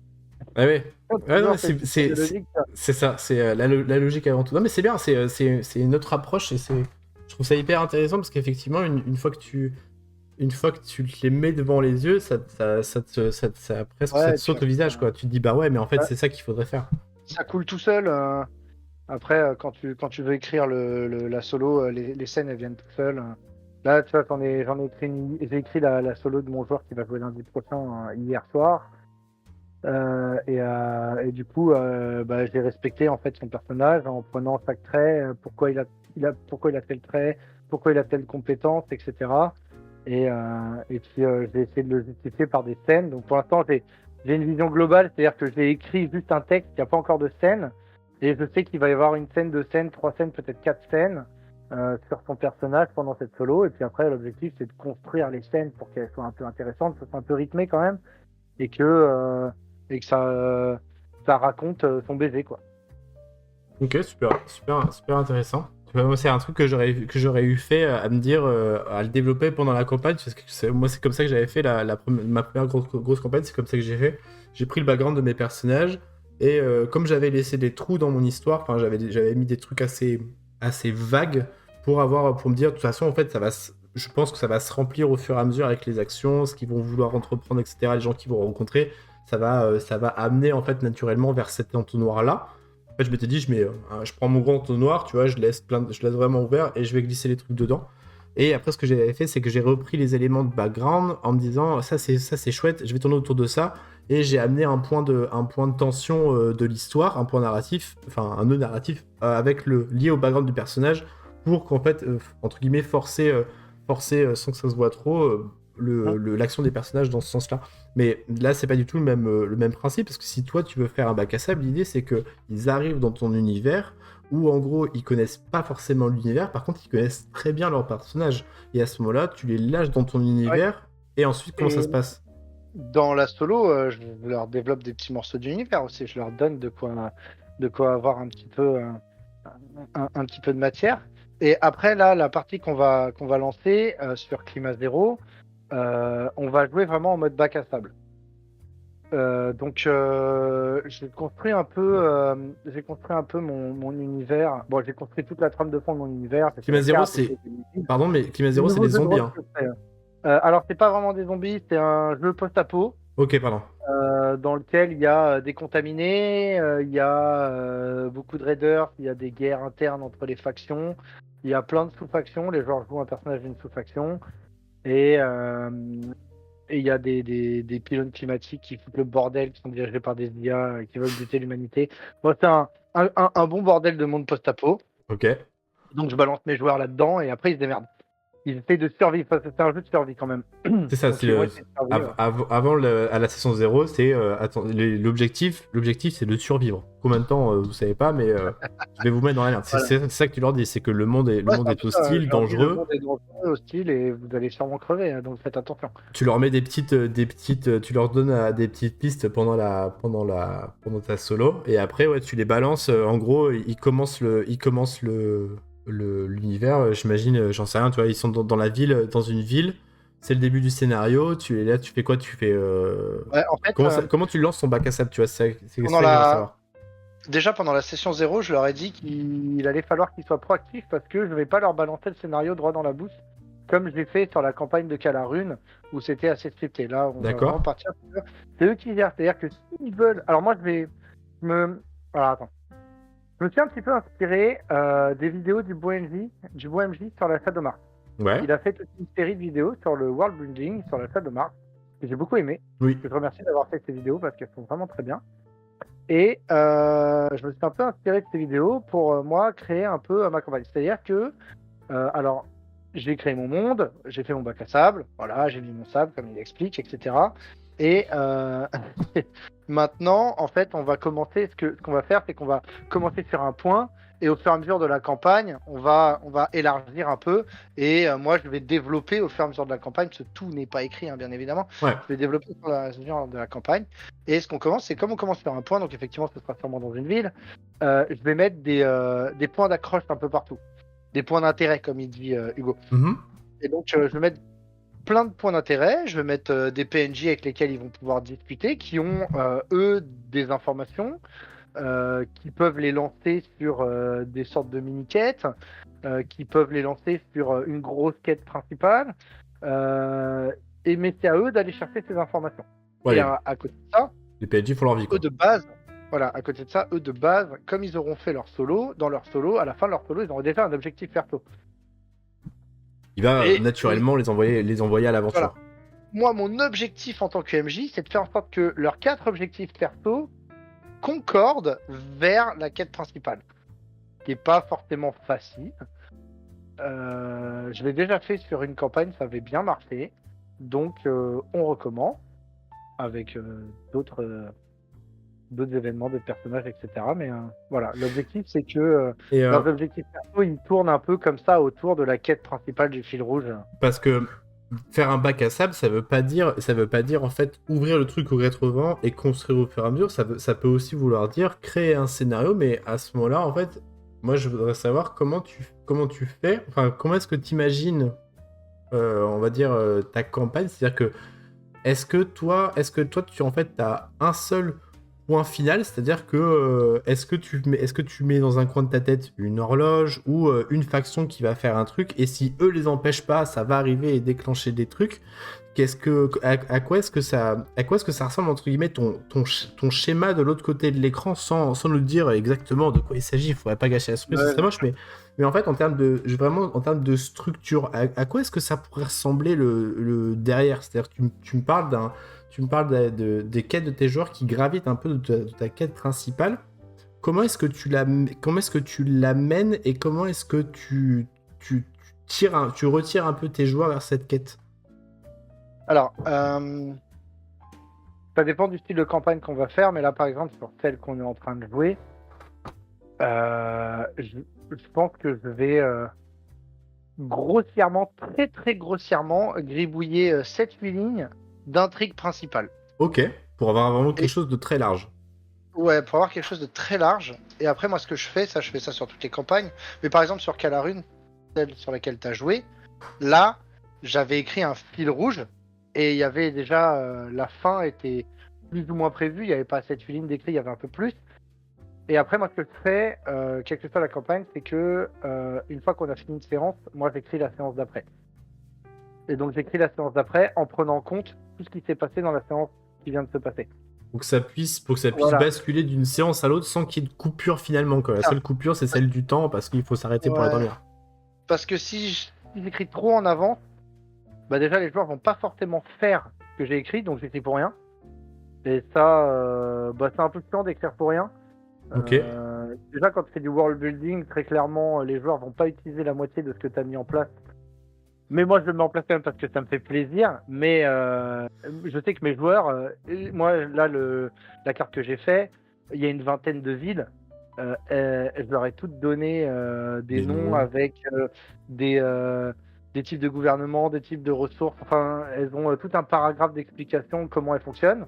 Ah ouais. Ouais, non, Toujours cette question de logique. c'est ça, c'est la logique avant tout. Non, mais c'est bien, c'est une autre approche et je trouve ça hyper intéressant parce qu'effectivement, une fois que tu les mets devant les yeux, presque ça Ouais, te et puis saute au visage, quoi. Tu te dis, bah ouais, mais en fait, ouais, c'est ça qu'il faudrait faire. ça coule tout seul. Après, quand tu veux écrire la solo, les scènes, elles viennent tout seules. Là, tu vois, j'en ai écrit j'ai écrit la solo de mon joueur qui va jouer lundi prochain hier soir. Et du coup, j'ai respecté en fait son personnage en prenant chaque trait, pourquoi il a tel trait, pourquoi il a telle compétence, etc. Et puis j'ai essayé de le justifier par des scènes. Donc pour l'instant, j'ai une vision globale, c'est-à-dire que j'ai écrit juste un texte, il n'y a pas encore de scène. Et je sais qu'il va y avoir une scène, deux scènes, trois scènes, peut-être quatre scènes sur son personnage pendant cette solo. Et puis après, l'objectif, c'est de construire les scènes pour qu'elles soient un peu intéressantes, que ce soit un peu rythmé quand même, et et que ça raconte son baiser, quoi. Ok, super intéressant. Tu vois, moi, c'est un truc que j'aurais eu fait à me dire, à le développer pendant la campagne, parce que moi, c'est comme ça que j'avais fait ma première grosse campagne, c'est comme ça que j'ai fait. J'ai pris le background de mes personnages, et comme j'avais laissé des trous dans mon histoire, enfin, j'avais mis des trucs assez vagues pour me dire, de toute façon, en fait, je pense que ça va se remplir au fur et à mesure avec les actions, ce qu'ils vont vouloir entreprendre, etc., les gens qu'ils vont rencontrer, ça va amener, en fait, naturellement vers cet entonnoir-là. En fait, je m'étais dit, je prends mon grand entonnoir, tu vois, je laisse vraiment ouvert et je vais glisser les trucs dedans. Et après, ce que j'avais fait, c'est que j'ai repris les éléments de background en me disant, ça c'est chouette, je vais tourner autour de ça. Et j'ai amené un point de tension de l'histoire, un point narratif, enfin un nœud narratif, lié au background du personnage, pour qu'en fait, entre guillemets, forcer sans que ça se voit trop, l'action des personnages dans ce sens-là. Mais là, c'est pas du tout le même principe, parce que si toi, tu veux faire un bac à sable, l'idée, c'est qu'ils arrivent dans ton univers, où en gros, ils connaissent pas forcément l'univers, par contre, ils connaissent très bien leur personnage. Et à ce moment-là, tu les lâches dans ton Ouais. univers, Et ensuite, comment ça se Et passe? dans la solo, je leur développe des petits morceaux d'univers aussi. Je leur donne de quoi avoir un petit peu, un petit peu de matière. Et après, là, la partie qu'on va lancer sur Climat Zéro, on va jouer vraiment en mode bac à sable. J'ai construit un peu mon univers. Bon, j'ai construit toute la trame de fond de mon univers. J'ai fait Climat la Zéro, carte, j'ai c'est. fait des musiques. Pardon, mais Climat Le Zéro, c'est nouveau des jeu de zombies, rôle hein. que je fais. Alors, c'est pas vraiment des zombies, c'est un jeu post-apo Ok, pardon. dans lequel il y a des contaminés, il y a beaucoup de raiders, il y a des guerres internes entre les factions, il y a plein de sous-factions. Les joueurs jouent un personnage d'une sous-faction et il y a des pylônes climatiques qui foutent le bordel, qui sont dirigés par des IA qui veulent buter l'humanité. Moi, c'est un bon bordel de monde post-apo. Ok. Donc, je balance mes joueurs là-dedans et après, ils se démerdent. Ils essayent de survivre. Enfin, c'est un jeu de survie quand même. C'est ça, Donc, c'est ils vont le. essayer de survivre. Avant à la session 0, c'est l'objectif, c'est de survivre. Combien de temps, vous savez pas, mais je vais vous mettre dans la merde. Voilà. C'est ça que tu leur dis, c'est que le monde Ouais, c'est un est peu ça. hostile, Je leur dis, le dangereux. monde est dangereux, hostile et vous allez sûrement crever. Donc, faites attention. Tu leur mets tu leur donnes des petites pistes pendant ta solo, et après, ouais, tu les balances. En gros, ils commencent l'univers. J'imagine, j'en sais rien. Tu vois, ils sont dans la ville, dans une ville. C'est le début du scénario. Tu es là, tu fais quoi? Tu fais. Ouais, en fait, Comment tu lances ton bac à sable? Tu vois, c'est ça pendant que j'aimerais la... savoir. Déjà pendant la session 0, je leur ai dit qu'il allait falloir qu'ils soient proactifs parce que je vais pas leur balancer le scénario droit dans la bouche comme je l'ai fait sur la campagne de Calarune où c'était assez scripté. Là, on va vraiment D'accord. partir sur... C'est eux qui gèrent. C'est-à-dire que s'ils veulent... Alors moi, je vais me... Alors attends. Je me suis un petit peu inspiré des vidéos du beau MJ sur la Salle de Mars. Ouais. Il a fait toute une série de vidéos sur le world building, sur la Salle de Mars, que j'ai beaucoup aimé. Oui. Je remercie d'avoir fait ces vidéos parce qu'elles sont vraiment très bien. Et je me suis un peu inspiré de ces vidéos pour moi créer un peu ma campagne. C'est-à-dire que, alors, j'ai créé mon monde, j'ai fait mon bac à sable, voilà, j'ai mis mon sable comme il explique, etc. Et maintenant, en fait, on va commencer. Ce qu'on va faire, c'est qu'on va commencer sur un point. Et au fur et à mesure de la campagne, on va élargir un peu. Et moi, je vais développer au fur et à mesure de la campagne, parce que tout n'est pas écrit, hein, bien évidemment. Ouais. Je vais développer au fur et à mesure de la campagne. Et ce qu'on commence, c'est comme on commence sur un point, donc effectivement, ce sera sûrement dans une ville. Je vais mettre des points d'accroche un peu partout. Des points d'intérêt, comme il dit Hugo. Mhm. Et donc, je vais mettre plein de points d'intérêt. Je vais mettre des PNJ avec lesquels ils vont pouvoir discuter, qui ont, eux, des informations, qui peuvent les lancer sur des sortes de mini-quêtes, qui peuvent les lancer sur une grosse quête principale. Mais c'est à eux d'aller chercher ces informations. Ouais, Et à côté de ça, les PNJ font leur vie, quoi. eux de base, voilà, à côté de ça, eux de base, comme ils auront fait leur solo, dans leur solo, à la fin de leur solo, ils auront déjà un objectif perso. Il va Et naturellement les envoyer à l'aventure. voilà. Moi, mon objectif en tant que MJ, c'est de faire en sorte que leurs 4 objectifs perso concordent vers la quête principale, qui n'est pas forcément facile. Je l'ai déjà fait sur une campagne, ça avait bien marché. Donc, on recommence avec d'autres événements, d'autres personnages, etc. Mais voilà, l'objectif, c'est que leurs objectifs perso, ils tournent un peu comme ça autour de la quête principale du fil rouge. Parce que faire un bac à sable, ça veut pas dire en fait ouvrir le truc au rétrovent et construire au fur et à mesure. Ça peut aussi vouloir dire créer un scénario, mais à ce moment-là, en fait, moi, je voudrais savoir comment tu fais, enfin, comment est-ce que tu imagines, on va dire, ta campagne. C'est-à-dire que est-ce que toi, tu en fait, as un seul point final, c'est-à-dire que est-ce que tu mets dans un coin de ta tête une horloge ou une faction qui va faire un truc, et si eux les empêchent pas, ça va arriver et déclencher des trucs. À quoi est-ce que ça ressemble, entre guillemets, ton schéma de l'autre côté de l'écran, sans nous dire exactement de quoi il s'agit. Il faudrait pas gâcher la surprise, Ouais. ce serait moche, mais en fait, en termes de structure, à quoi est-ce que ça pourrait ressembler le derrière? C'est-à-dire, tu me parles des quêtes de tes joueurs qui gravitent un peu de ta quête principale. Comment est-ce que tu l'amènes, et comment est-ce que tu retires un peu tes joueurs vers cette quête? Alors, ça dépend du style de campagne qu'on va faire, mais là, par exemple, sur celle qu'on est en train de jouer, je pense que je vais grossièrement, très très grossièrement, gribouiller 7-8 lignes d'intrigue principale. Ok, pour avoir vraiment Et quelque chose de très large. ouais, pour avoir quelque chose de très large. Et après, moi, ce que je fais ça sur toutes les campagnes. Mais par exemple, sur Calarune, celle sur laquelle tu as joué, là, j'avais écrit un fil rouge et il y avait déjà la fin était plus ou moins prévue. Il n'y avait pas 7-8 lignes d'écrit, il y avait un peu plus. Et après, moi, ce que je fais, quelle que soit la campagne, c'est que une fois qu'on a fini une séance, moi, j'écris la séance d'après. Et donc, j'écris la séance d'après en prenant en compte tout ce qui s'est passé dans la séance qui vient de se passer. Pour que ça puisse Voilà, basculer d'une séance à l'autre sans qu'il y ait de coupure finalement, quoi. La ça. seule coupure, c'est celle du temps parce qu'il faut s'arrêter pour aller Ouais. dormir. Parce que si j'écris trop en avant, bah déjà, les joueurs vont pas forcément faire ce que j'ai écrit, donc j'écris pour rien. Et ça, bah, c'est un peu chiant d'écrire pour rien. Ok. Déjà, quand tu fais du world building, très clairement, les joueurs vont pas utiliser la moitié de ce que tu as mis en place. Mais moi, je le mets en place quand même parce que ça me fait plaisir. Mais je sais que mes joueurs, moi, là, la carte que j'ai fait, il y a une vingtaine de villes. Je leur ai toutes donné des Des noms noms. avec des, euh, des types de gouvernement, des types de ressources. Enfin, elles ont tout un paragraphe d'explication de comment elles fonctionnent.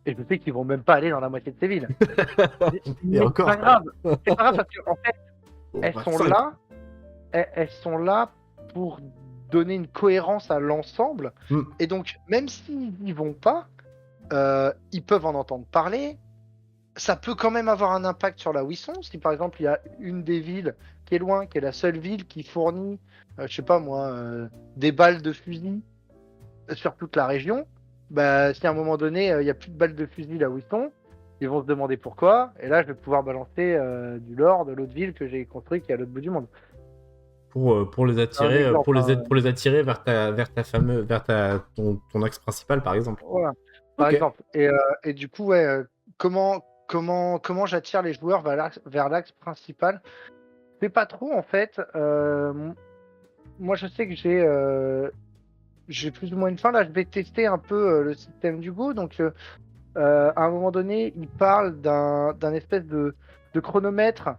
Et je sais qu'ils vont même pas aller dans la moitié de ces villes. Et Mais encore. c'est pas grave. C'est pas grave parce qu'en fait, Bon, elles bah, sont cinq. là. Elles sont là pour donner une cohérence à l'ensemble. Hmm. Et donc, même s'ils n'y vont pas, ils peuvent en entendre parler. Ça peut quand même avoir un impact sur là où ils sont. Si par exemple, il y a une des villes qui est loin, qui est la seule ville qui fournit, je sais pas moi, des balles de fusil sur toute la région, bah, si à un moment donné, il n'y a plus de balles de fusil là où ils sont, ils vont se demander pourquoi. Et là, je vais pouvoir balancer du lore de l'autre ville que j'ai construit qui est à l'autre bout du monde. Pour les C'est un attirer, exemple, hein. pour les attirer ton axe principal, par exemple. Voilà, par Ok. exemple. Et du coup, ouais, comment j'attire les joueurs vers l'axe principal? C'est pas trop en fait. Moi, je sais que j'ai plus ou moins une fin. Là, je vais tester un peu le système du Go. Donc, à un moment donné, il parle d'un espèce de chronomètre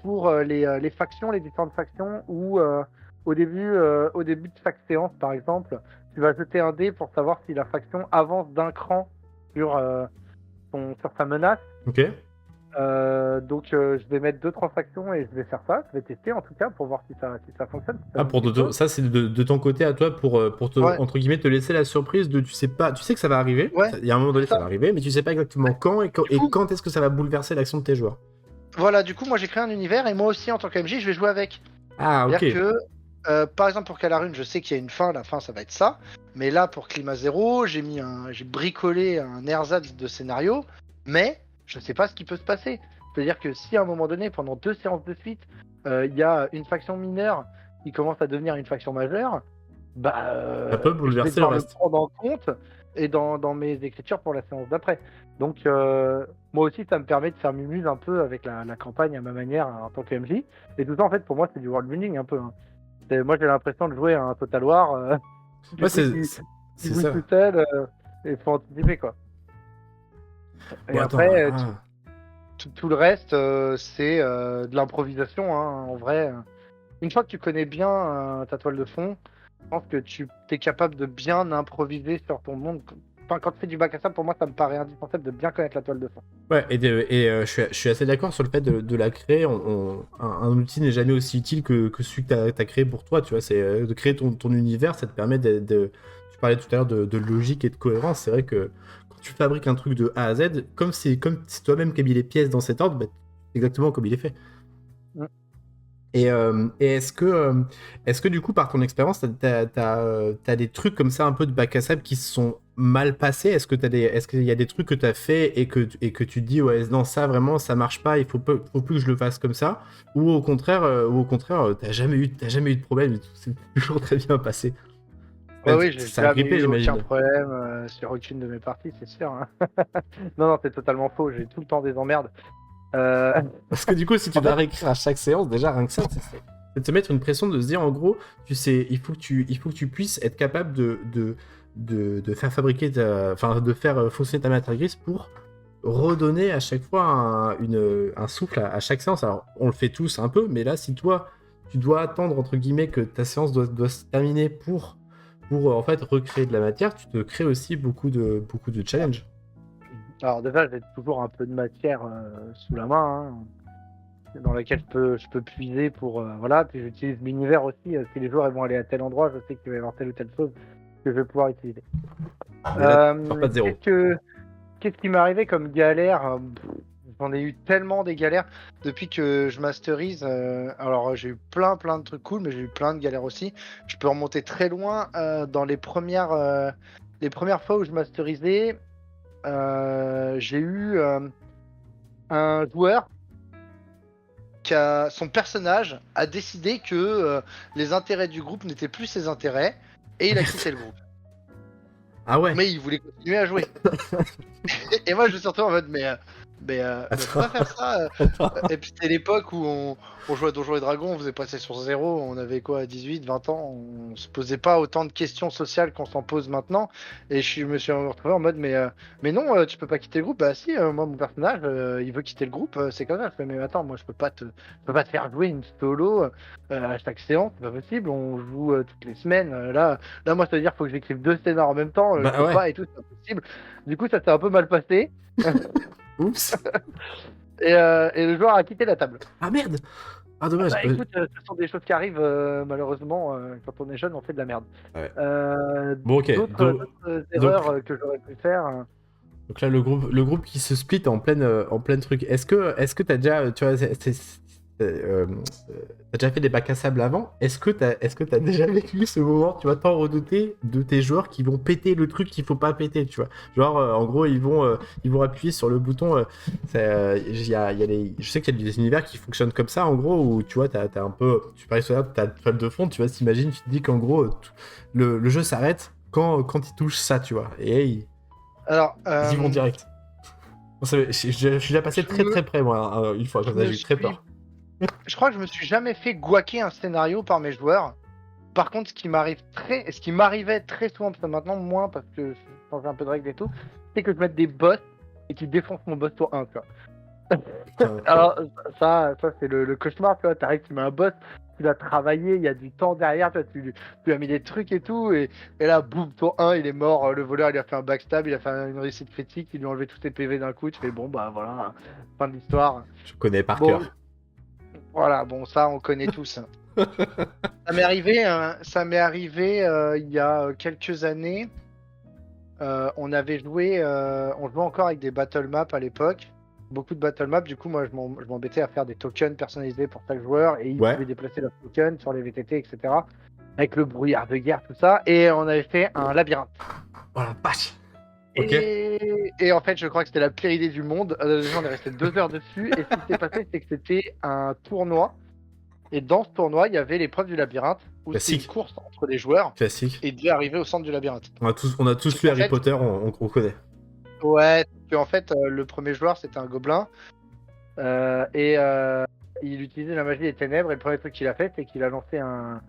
pour les factions, les différentes factions, où au début de chaque séance, par exemple, tu vas jeter un dé pour savoir si la faction avance d'un cran sur, sur sa menace. Ok. Donc, je vais mettre 2-3 factions et je vais faire ça. Je vais tester en tout cas pour voir si ça fonctionne, si ça Ah, donne quelque chose. ça, c'est de ton côté à toi pour te, Ouais, entre guillemets, te laisser la surprise de tu sais pas, tu sais que ça va arriver. ouais, Il y a un moment donné, c'est ça ça. va arriver, mais tu sais pas exactement quand Du coup, quand est-ce que ça va bouleverser l'action de tes joueurs. voilà, du coup, moi j'ai créé un univers et moi aussi en tant qu'MJ, je vais jouer avec. Ah, ok. C'est-à-dire que, par exemple, pour Calarune, je sais qu'il y a une fin, la fin ça va être ça. Mais là, pour Climat Zéro, j'ai bricolé un ersatz de scénario, mais je sais pas ce qui peut se passer. C'est-à-dire que si à un moment donné, pendant 2 séances de suite, il y a une faction mineure qui commence à devenir une faction majeure, bah, Ça peut je vais bouleverser le devoir le reste. prendre en compte et dans mes écritures pour la séance d'après. Donc, moi aussi, ça me permet de faire mumuse un peu avec la campagne à ma manière en tant que MJ. Et tout ça, en fait, pour moi, c'est du world building un peu, hein. Moi, j'ai l'impression de jouer à un Total War, du Ouais, coup, qui c'est bouge ça. tout seul, et faut anticiper, quoi. Et Bon, attends. après, Ah. tout le reste, c'est de l'improvisation, hein, en vrai. Une fois que tu connais bien ta toile de fond, je pense que tu es capable de bien improviser sur ton monde. Enfin, quand tu fais du bac à sable, pour moi, ça me paraît indispensable de bien connaître la toile de fond. Ouais, je suis assez d'accord sur le fait de la créer. Un outil n'est jamais aussi utile que celui que tu as créé pour toi, tu vois. C'est de créer ton univers, ça te permet tu parlais tout à l'heure de logique et de cohérence. C'est vrai que quand tu fabriques un truc de A à Z, comme c'est toi-même qui as mis les pièces dans cet ordre, bah, c'est exactement comme il est fait. Mm. Et est-ce que du coup, par ton expérience, t'as des trucs comme ça, un peu de bac à sable qui se sont mal passés? Est-ce qu'il y a des trucs que t'as fait et que tu te dis, ouais, non, ça vraiment, ça marche pas, faut plus que je le fasse comme ça? Ou au contraire, t'as jamais eu de problème, et tout s'est toujours très bien passé? Ouais, oui, j'ai Ça a jamais grippé, eu aucun j'imagine. problème sur aucune de mes parties, c'est sûr, hein. Non, non, c'est totalement faux. J'ai tout le temps des emmerdes. Euh, Parce que du coup, si tu En dois fait, réécrire à chaque séance, déjà, rien que ça, c'est de te mettre une pression de se dire, en gros, tu sais, il faut que tu puisses être capable de faire fabriquer enfin, de faire fonctionner ta matière grise pour redonner à chaque fois un souffle à chaque séance. Alors, on le fait tous un peu, mais là, si toi, tu dois attendre, entre guillemets, que ta séance doit se terminer pour en fait recréer de la matière, tu te crées aussi beaucoup de challenges. Alors déjà, j'ai toujours un peu de matière sous la main, dans laquelle je peux puiser pour voilà. Puis j'utilise l'univers aussi. Si les joueurs ils vont aller à tel endroit, je sais qu'il va y avoir telle ou telle chose que je vais pouvoir utiliser. Mais là, tu pars pas de zéro. Qu'est-ce qui m'est arrivé comme galère? J'en ai eu tellement des galères depuis que je masterise. Alors j'ai eu plein de trucs cool, mais j'ai eu plein de galères aussi. Je peux remonter très loin dans les premières fois où je masterisais. J'ai eu un joueur son personnage a décidé que les intérêts du groupe n'étaient plus ses intérêts et il a quitté le groupe. Ah ouais. Mais il voulait continuer à jouer. Et moi je me suis retrouvé en mode faut pas faire ça. Et puis c'était l'époque où on jouait à Donjons et Dragons, on faisait passer sur 0, on avait quoi, 18, 20 ans, on se posait pas autant de questions sociales qu'on s'en pose maintenant. Et je me suis retrouvé en mode mais non, tu peux pas quitter le groupe. Bah si, moi mon personnage il veut quitter le groupe, c'est comme ça. Je fais mais attends, moi je peux pas te faire jouer une solo à chaque séance, c'est pas possible, on joue toutes les semaines. Là moi ça veut dire faut que j'écrive 2 scénars en même temps, je peux pas et tout, c'est pas possible. Du coup ça s'est un peu mal passé. Oups. Et le joueur a quitté la table. Ah merde. Ah dommage. Écoute, ce sont des choses qui arrivent malheureusement quand on est jeune, on fait de la merde. Ouais. Bon ok. D'autres erreurs que j'aurais pu faire. Donc là le groupe qui se split en pleine truc. Est-ce que t'as déjà, tu vois, t'as déjà fait des bacs à sable avant? Est-ce que t'as déjà vécu ce moment, tu vois, tant redouté de tes joueurs qui vont péter le truc qu'il faut pas péter, tu vois? Genre, en gros, ils vont appuyer sur le bouton. Je sais qu'il y a des univers qui fonctionnent comme ça, en gros, où tu vois, t'as un peu, tu parlais sur t'as une toile de fond, tu vois, t'imagines, tu te dis qu'en gros, le jeu s'arrête quand ils touchent ça, tu vois. Et ils y vont direct. Je suis déjà passé très très près, moi, une fois, comme ça, j'ai eu très peur. Je crois que je me suis jamais fait guaquer un scénario par mes joueurs. Par contre, ce qui m'arrivait très souvent, parce que maintenant moins, parce que je change un peu de règles et tout, c'est que je mette des boss et qu'ils défoncent mon boss tour 1, tu vois. Alors, ça c'est le cauchemar, tu vois. T'arrives, tu mets un boss, tu l'as travaillé, il y a du temps derrière, tu as mis des trucs et tout, et là, boum, tour 1, il est mort, le voleur, il a fait un backstab, il a fait une réussite critique, il lui a enlevé tous ses PV d'un coup, tu fais bon, bah voilà, fin de l'histoire. Je connais par cœur. Voilà, bon, ça, on connaît tous. Ça m'est arrivé il y a quelques années. On jouait encore avec des battle maps à l'époque. Beaucoup de battle maps. Du coup, moi, je m'embêtais à faire des tokens personnalisés pour chaque joueur et ils pouvaient déplacer leurs tokens sur les VTT, etc. Avec le brouillard de guerre, tout ça. Et on avait fait un labyrinthe. Oh la vache! Et en fait, je crois que c'était la pire idée du monde. Déjà, on est resté 2 heures dessus. Et ce qui s'est passé, c'est que c'était un tournoi. Et dans ce tournoi, il y avait l'épreuve du labyrinthe, où c'est une course entre les joueurs. Classique. Et devait arriver au centre du labyrinthe. On a tous lu Harry Potter, on connaît. Ouais, en fait, le premier joueur, c'était un gobelin. Et il utilisait la magie des ténèbres. Et le premier truc qu'il a fait, c'est qu'il a lancé un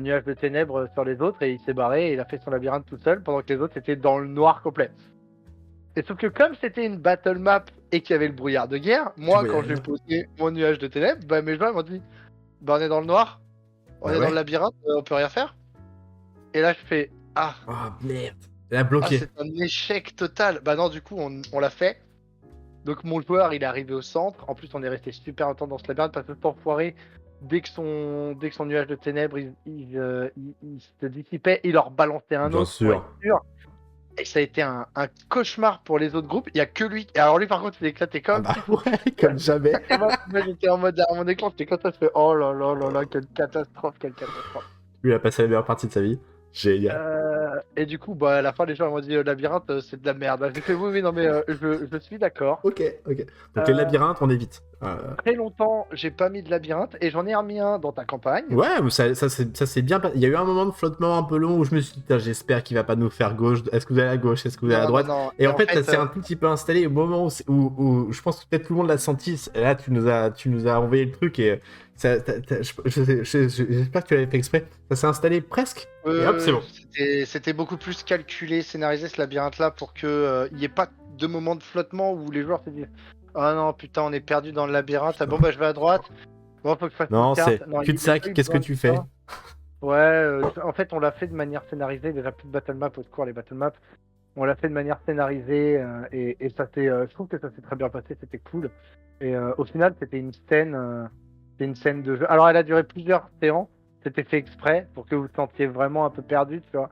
nuage de ténèbres sur les autres. Et il s'est barré et il a fait son labyrinthe tout seul, pendant que les autres étaient dans le noir complet. Et sauf que comme c'était une battle map et qu'il y avait le brouillard de guerre, moi, quand j'ai posé mon nuage de ténèbres, bah, mes joueurs m'ont dit on est dans le noir, on est dans le labyrinthe, on peut rien faire. Et là, je fais ah. Oh merde. Elle a bloqué. C'est un échec total. Bah non, du coup, on l'a fait. Donc mon joueur, il est arrivé au centre. En plus, on est resté super longtemps dans ce labyrinthe parce que cet enfoiré, dès que son nuage de ténèbres, il se dissipait, il leur balançait un autre. Bien sûr. Et ça a été un cauchemar pour les autres groupes. Il n'y a que lui. Et alors lui, par contre, il s'est éclaté comme comme jamais. Et moi, j'étais en mode derrière mon écran, j'étais comme ça, je fais oh là là là là, quelle catastrophe. Lui, il a passé la meilleure partie de sa vie. Génial. Et du coup, bah, à la fin, les gens m'ont dit labyrinthe, c'est de la merde. J'ai fait oui, non, mais je suis d'accord. Ok. Donc les labyrinthes, on évite. Très longtemps, j'ai pas mis de labyrinthe et j'en ai remis un dans ta campagne. Ouais, mais ça c'est bien. Il y a eu un moment de flottement un peu long où je me suis dit, j'espère qu'il va pas nous faire gauche. Est-ce que vous allez à gauche? Est-ce que vous allez à droite? Non. Et en fait, ça s'est un tout petit peu installé au moment où je pense que peut-être tout le monde l'a senti. Là, tu nous as envoyé le truc et j'espère que tu l'avais fait exprès. Ça s'est installé presque. Et hop, c'est bon. C'était beaucoup plus calculé, scénarisé ce labyrinthe-là pour que il y ait pas de moment de flottement où les joueurs se disent oh non, putain, on est perdu dans le labyrinthe. Ah bon, bah je vais à droite. Bon, faut que je fasse une Non, carte. c'est Non, il y a pas cul-de-sac, eu qu'est-ce que besoin de tu fais? ça. Ouais, en fait, on l'a fait de manière scénarisée. Déjà, plus de battle map au secours, les battle maps. On l'a fait de manière scénarisée et ça s'est. Je trouve que ça s'est très bien passé. C'était cool. Et au final, c'était une scène de jeu. Alors, elle a duré plusieurs séances. C'était fait exprès pour que vous vous sentiez vraiment un peu perdu, tu vois.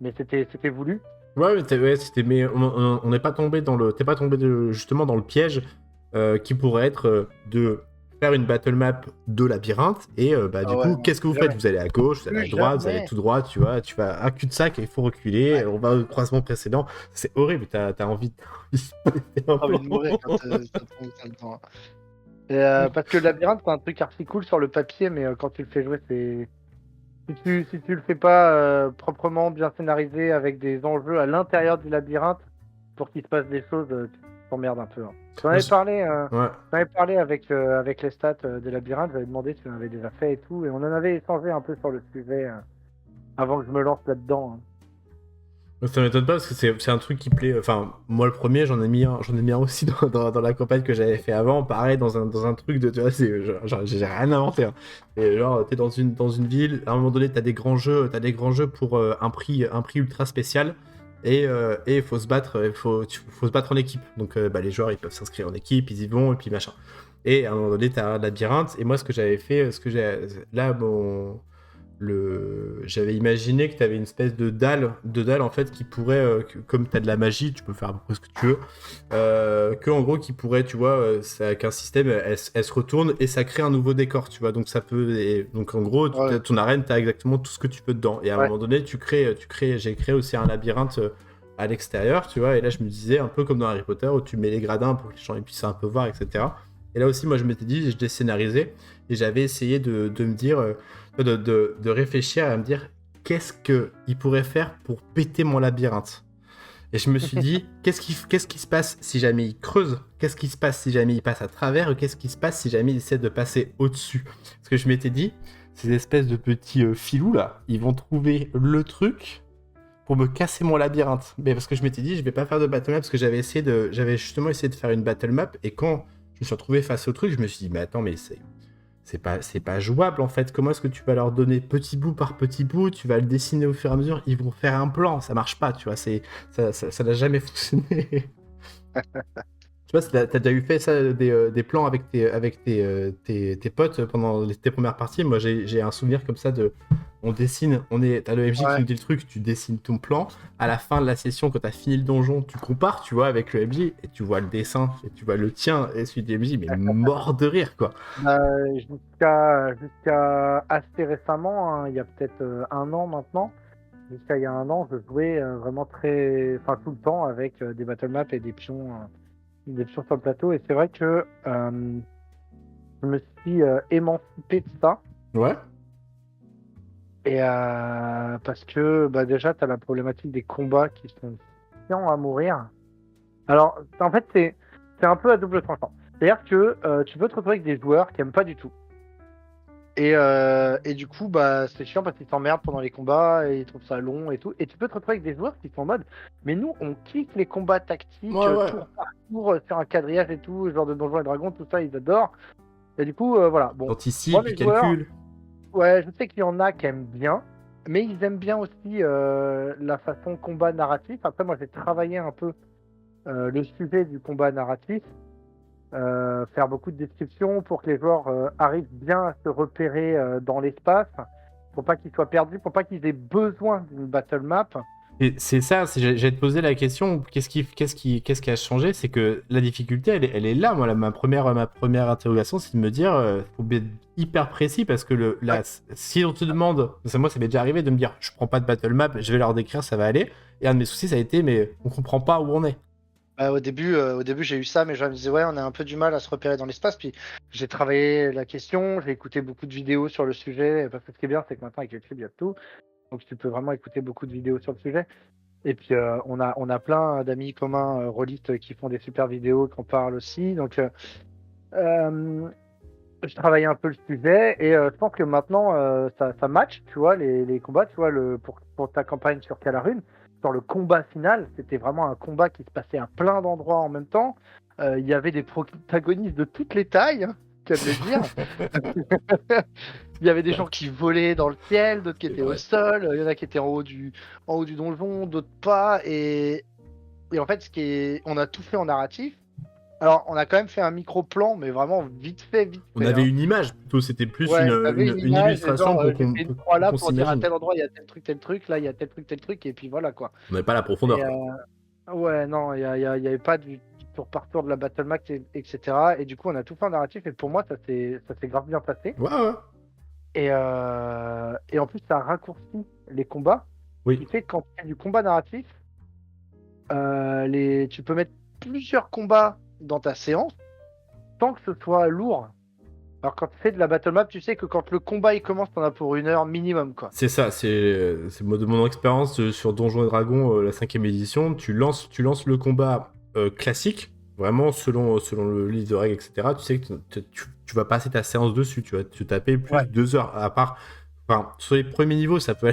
Mais c'était voulu. Ouais, mais on n'est pas tombé dans le, t'es pas tombé justement dans le piège qui pourrait être de faire une battle map de labyrinthe et bah Ah du ouais, coup, non, qu'est-ce que vous plus faites? jamais. Vous allez à gauche, vous allez Plus à droite, vous allez jamais. tout droit, tu vois, tu vas à cul-de-sac et il faut reculer, Ouais. on va au croisement précédent. C'est horrible, t'as envie de se péter un J'ai envie de mourir quand plomb. ça prend autant de temps. Et, parce que le labyrinthe, c'est un truc archi cool sur le papier, mais quand tu le fais jouer, c'est. Si tu le fais pas proprement bien scénarisé avec des enjeux à l'intérieur du labyrinthe pour qu'il se passe des choses, tu t'emmerdes un peu. Hein. J'en Moi, avais parlé, euh, ouais. j'en avais parlé avec les stats des labyrinthes, j'avais demandé si on avait déjà fait et tout, et on en avait échangé un peu sur le sujet avant que je me lance là-dedans. Hein. Ça m'étonne pas parce que c'est un truc qui plaît. Enfin, moi le premier, j'en ai mis un aussi dans la campagne que j'avais fait avant. Pareil, dans un truc de. Tu vois, j'ai rien inventé. Hein. Et genre, t'es dans une ville, à un moment donné, t'as des grands jeux pour un prix ultra spécial. Et il faut se battre, faut se battre en équipe. Donc bah, les joueurs ils peuvent s'inscrire en équipe, ils y vont, et puis machin. Et à un moment donné, t'as un labyrinthe. Et moi, ce que j'avais fait, là, j'avais imaginé que tu avais une espèce de dalle en fait qui pourrait, comme tu as de la magie, tu peux faire à peu près ce que tu veux, que en gros qui pourrait, tu vois, qu'un système, elle se retourne et ça crée un nouveau décor, tu vois, donc ça peut, donc en gros, Ouais, ton arène, tu as exactement tout ce que tu peux dedans, et à un ouais. moment donné, j'ai créé aussi un labyrinthe à l'extérieur, tu vois, et là je me disais, un peu comme dans Harry Potter, où tu mets les gradins pour que les gens puissent un peu voir, etc. Et là aussi, moi je m'étais dit, je l'ai scénarisé, et j'avais essayé de me dire de réfléchir à me dire qu'est-ce qu'il pourrait faire pour péter mon labyrinthe. Et je me suis dit, qu'est-ce qui se passe si jamais il creuse? Qu'est-ce qui se passe si jamais il passe à travers? Ou qu'est-ce qui se passe si jamais il essaie de passer au-dessus? Parce que je m'étais dit, ces espèces de petits filous là, ils vont trouver le truc pour me casser mon labyrinthe. Mais parce que je m'étais dit, je vais pas faire de battle map parce que j'avais justement essayé de faire une battle map et quand je me suis retrouvé face au truc, je me suis dit, mais attends, mais c'est pas jouable en fait. Comment est-ce que tu vas leur donner petit bout par petit bout, tu vas le dessiner au fur et à mesure, ils vont faire un plan, ça marche pas, tu vois, ça n'a jamais fonctionné. Tu vois, t'as déjà eu fait ça, des plans avec tes potes pendant tes premières parties. Moi, j'ai un souvenir comme ça de. T'as le MJ qui Ouais. nous dit le truc, tu dessines ton plan. À la fin de la session, quand t'as fini le donjon, tu compares, tu vois, avec le MJ, et tu vois le dessin, et tu vois le tien, et celui du MJ, mais mort de rire, quoi. Bah, jusqu'à assez récemment, hein, il y a peut-être un an maintenant, jusqu'à il y a un an, je jouais vraiment enfin tout le temps avec des battle maps et des pions sur le plateau. Et c'est vrai que je me suis émancipé de ça. Ouais. Et parce que bah, déjà, tu as la problématique des combats qui sont chiants à mourir. Alors, en fait, c'est un peu à double tranchant. C'est-à-dire que tu peux te retrouver avec des joueurs qui aiment pas du tout. Et du coup, bah, c'est chiant parce qu'ils s'emmerdent pendant les combats et ils trouvent ça long et tout. Et tu peux te retrouver avec des joueurs qui sont en mode, mais nous, on kiffe les combats tactiques, Ouais, ouais. tour par tour, sur un quadrillage et tout, genre de Donjons et Dragons, tout ça, ils adorent. Et du coup, voilà. Bon, moi, T'anticipes, il mes joueurs, calcule. ouais, je sais qu'il y en a qui aiment bien, mais ils aiment bien aussi la façon combat narratif. Après, moi, j'ai travaillé un peu le sujet du combat narratif. Faire beaucoup de descriptions pour que les joueurs arrivent bien à se repérer dans l'espace, pour pas qu'ils soient perdus, pour pas qu'ils aient besoin d'une battle map. Et c'est ça, j'allais te poser la question, qu'est-ce qui a changé? C'est que la difficulté, elle est là. Moi, ma première interrogation, c'est de me dire, faut être hyper précis parce que Ouais. si on te demande, moi, ça m'est déjà arrivé de me dire, je prends pas de battle map, je vais leur décrire, ça va aller. Et un de mes soucis, ça a été, mais on comprend pas où on est. Au début, j'ai eu ça, mais je me disais, ouais, on a un peu du mal à se repérer dans l'espace. Puis j'ai travaillé la question, j'ai écouté beaucoup de vidéos sur le sujet, parce que ce qui est bien, c'est que maintenant, avec YouTube, il y a tout. Donc tu peux vraiment écouter beaucoup de vidéos sur le sujet. Et puis on a plein d'amis communs rôlistes qui font des super vidéos, qui en parlent aussi. Donc euh, je travaillais un peu le sujet et je pense que maintenant ça match, tu vois, les combats, tu vois, pour ta campagne sur Calarune, sur le combat final, c'était vraiment un combat qui se passait à plein d'endroits en même temps. Il y avait des protagonistes de toutes les tailles. tu vas me le dire. Il y avait des gens qui volaient dans le ciel, d'autres qui étaient au sol, il y en a qui étaient en haut du donjon, d'autres pas. Et en fait, on a tout fait en narratif. Alors, on a quand même fait un micro-plan, mais vraiment vite fait, On avait hein. une image plutôt, c'était plus Ouais, on avait une une image, et illustration genre, pour j'ai qu'on fait une croix là qu'on pour dire à s'imagine. tel endroit, il y a tel truc, là, il y a tel truc, et puis voilà, quoi. On n'avait pas la Et profondeur, quoi. ouais, non, il y avait pas du tour par tour de la Battle Map, etc. Et du coup, on a tout fait en narratif, et pour moi, ça s'est grave bien passé. Ouais, ouais. Et en plus, ça raccourcit les combats, ce qui Oui. fait que quand tu fais du combat narratif, tu peux mettre plusieurs combats dans ta séance sans que ce soit lourd. Alors quand tu fais de la battle map, tu sais que quand le combat il commence, t'en as pour 1 heure minimum, quoi. C'est ça, c'est de mon expérience sur Donjons et Dragons, la 5e édition. Tu lances le combat classique, vraiment selon le livre de règles, etc. Tu sais que tu vas passer ta séance dessus, tu vas te taper plus Ouais. de 2 heures. À part, enfin, sur les premiers niveaux, ça peut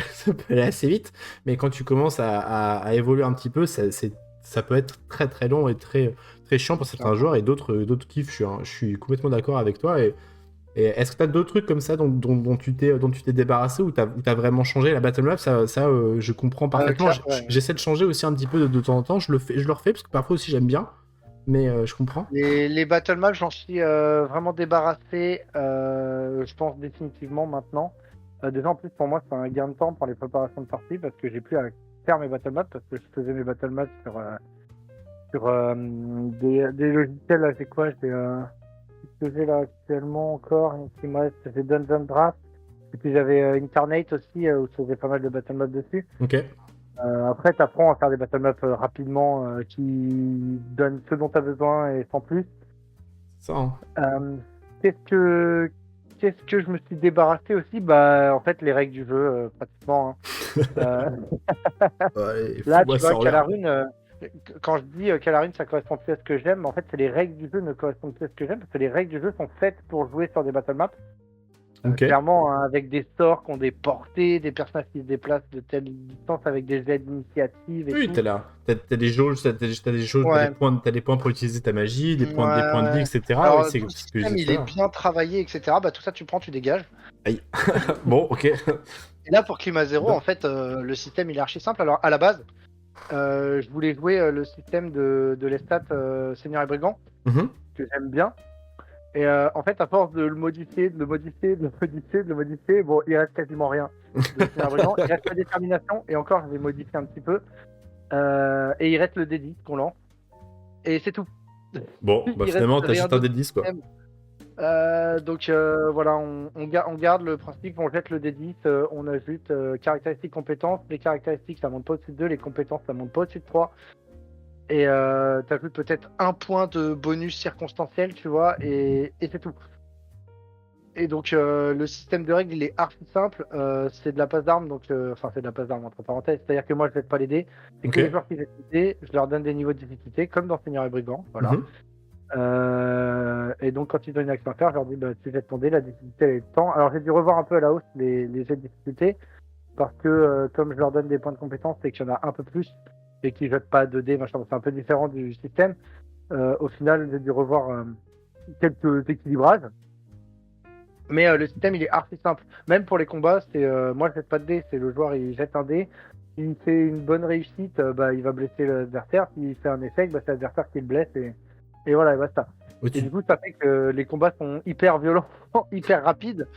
aller assez vite, mais quand tu commences à évoluer un petit peu, ça peut être très très long et très, très chiant pour certains joueurs, et d'autres kiffent. Je suis complètement d'accord avec toi. Et est-ce que tu as d'autres trucs comme ça dont tu t'es débarrassé, ou t'as vraiment changé la battle map? Je comprends parfaitement. Ouais. J'essaie de changer aussi un petit peu de temps en temps. Je le refais parce que parfois aussi j'aime bien, mais je comprends. Les battle maps, j'en suis vraiment débarrassé, je pense définitivement maintenant. Déjà en plus pour moi c'est un gain de temps pour les préparations de partie parce que j'ai plus à faire mes battle maps parce que je faisais mes battle maps sur des logiciels. Là, c'est quoi? Je faisais là actuellement encore, qui me reste, j'ai Dungeon Draft. Et puis j'avais Incarnate aussi, où je faisais pas mal de battle maps dessus. Ok. Après, tu apprends à faire des battle maps rapidement, qui donnent ce dont tu as besoin et sans plus. Ça, hein. Euh, qu'est-ce que je me suis débarrassé aussi? Bah, en fait, les règles du jeu, pratiquement, hein. Ouais, Là, fous-moi tu ça vois, en l'air. Calarune, quand je dis Calarune, ça correspond plus à ce que j'aime, en fait, c'est les règles du jeu ne correspondent plus à ce que j'aime, parce que les règles du jeu sont faites pour jouer sur des battle maps. Ok. Clairement, hein, avec des sorts qui ont des portées, des personnages qui se déplacent de telle distance avec des aides d'initiative et Oui, tout. t'as des jauges, t'as des choses, Ouais. t'as des points pour utiliser ta magie, des points de vie, Ouais. etc. Oui, Alors, c'est tout le ce que je système, disais il tout à est l'heure. bien travaillé, etc. Bah, tout ça, tu prends, tu dégages. Aïe. Bon, ok. Et là, pour Climat Zero, Bien. en fait, le système, il est archi simple. Alors, à la base, je voulais jouer le système de l'Estat Seigneur et Brigand, Mhm. que j'aime bien. Et en fait, à force de le modifier, de le modifier, de le modifier, de le modifier, bon, il reste quasiment rien de Seigneur et Brigand. Il reste la détermination, et encore, je vais modifier un petit peu. Et il reste le D10 qu'on lance. Et c'est tout. Bon, bah Il reste finalement, rien t'achètes un d'autre. D10, quoi. Donc voilà, on garde le principe, on jette le D10, on ajoute caractéristiques, compétences. Les caractéristiques, ça monte pas au-dessus de 2, les compétences, ça monte pas au-dessus de 3. Et t'ajoutes peut-être un point de bonus circonstanciel, tu vois, et c'est tout. Et donc le système de règles, il est archi simple, c'est de la passe d'armes, donc enfin c'est de la passe d'armes entre parenthèses, c'est-à-dire que moi je jette pas les dés, c'est Ok. que les joueurs qui jettent les dés, je leur donne des niveaux de difficulté, comme dans Seigneur et Brigand, voilà. Mhm. Et donc quand ils ont une action à faire, je leur dis bah, tu jettes ton dé, la difficulté elle est de temps. Alors j'ai dû revoir un peu à la hausse les jets de difficulté, parce que comme je leur donne des points de compétence, c'est qu'il y en a un peu plus, et qu'ils jettent pas de dés, machin, c'est un peu différent du système. Au final, j'ai dû revoir quelques équilibrages. Mais le système il est archi simple. Même pour les combats, c'est moi je jette pas de dés, c'est le joueur il jette un dé. S'il fait une bonne réussite, bah, il va blesser l'adversaire. S'il fait un échec, bah, c'est l'adversaire qui le blesse et voilà, et basta. Oui, Et du coup, ça fait que les combats sont hyper violents, hyper rapides.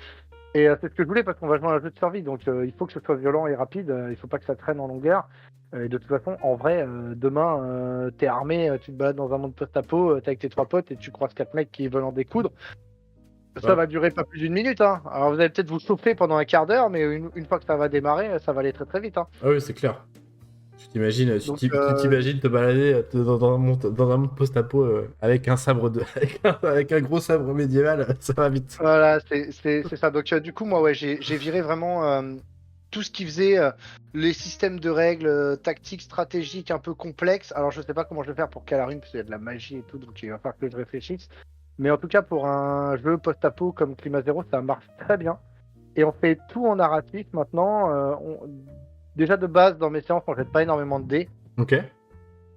Et c'est ce que je voulais parce qu'on va jouer à un jeu de survie. Donc il faut que ce soit violent et rapide. Il faut pas que ça traîne en longueur. Et de toute façon, en vrai, demain, t'es armé, tu te balades dans un monde post-apo, t'es avec tes 3 potes et tu croises 4 mecs qui veulent en découdre. Ça Ouais. va durer pas plus d'une minute, hein. Alors vous allez peut-être vous chauffer pendant un quart d'heure, mais une fois que ça va démarrer, ça va aller très très vite, hein. Ah oui, c'est clair. Donc Tu t'imagines te balader dans un monde post-apo avec un sabre avec un gros sabre médiéval, ça va vite. voilà, c'est ça. Donc du coup, moi, ouais, j'ai viré vraiment tout ce qui faisait les systèmes de règles, tactiques, stratégiques un peu complexes. Alors je sais pas comment je vais faire pour Calarune, parce qu'il y a de la magie et tout, donc il va falloir que je réfléchisse. Mais en tout cas, pour un jeu post-apo comme Climat Zero, ça marche très bien. Et on fait tout en narratif maintenant. Déjà de base, dans mes séances, on jette pas énormément de dés. Ok.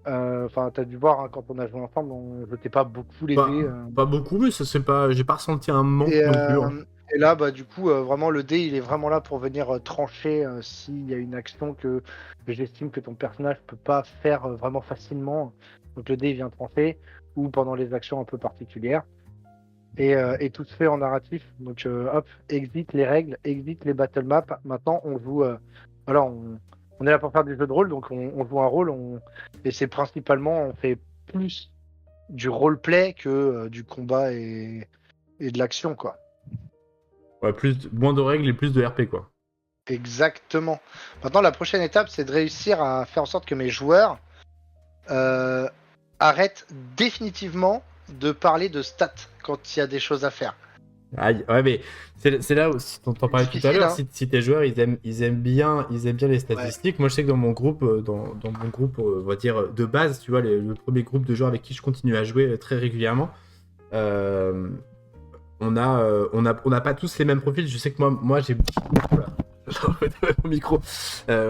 Enfin, t'as dû voir, hein, quand on a joué ensemble, on jetait pas beaucoup les Pas, dés. pas beaucoup, mais ça c'est pas. J'ai pas ressenti un manque Et, non plus, hein. et là, bah, du coup, vraiment, le dé, il est vraiment là pour venir trancher s'il y a une action que j'estime que ton personnage peut pas faire vraiment facilement. Donc le dé, il vient trancher, ou pendant les actions un peu particulières. Et tout se fait en narratif. Donc, hop, exit les règles, exit les battle maps. Maintenant, on joue. Voilà, on est là pour faire du jeu de rôle, donc on joue un rôle. Et c'est principalement, on fait plus du roleplay que du combat et de l'action, quoi. Ouais, moins de règles et plus de RP, quoi. Exactement. Maintenant, la prochaine étape, c'est de réussir à faire en sorte que mes joueurs euh, arrêtent définitivement de parler de stats quand il y a des choses à faire. Aïe, ouais, mais c'est là où, si t'en parlais tout à Difficile, l'heure, hein? si tes joueurs ils aiment bien les Ouais. statistiques. Moi, je sais que dans mon groupe, dans mon groupe, on va dire de base, tu vois, le premier groupe de joueurs avec qui je continue à jouer très régulièrement, euh, on n'a pas tous les mêmes profils. Je sais que moi j'ai. Oula, au micro.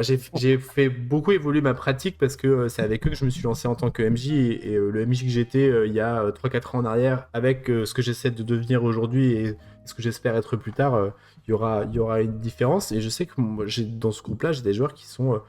J'ai fait beaucoup évoluer ma pratique parce que c'est avec eux que je me suis lancé en tant que MJ et le MJ que j'étais il y a 3-4 ans en arrière avec ce que j'essaie de devenir aujourd'hui et ce que j'espère être plus tard, il y aura une différence. Et je sais que moi, dans ce groupe-là, j'ai des joueurs qui sont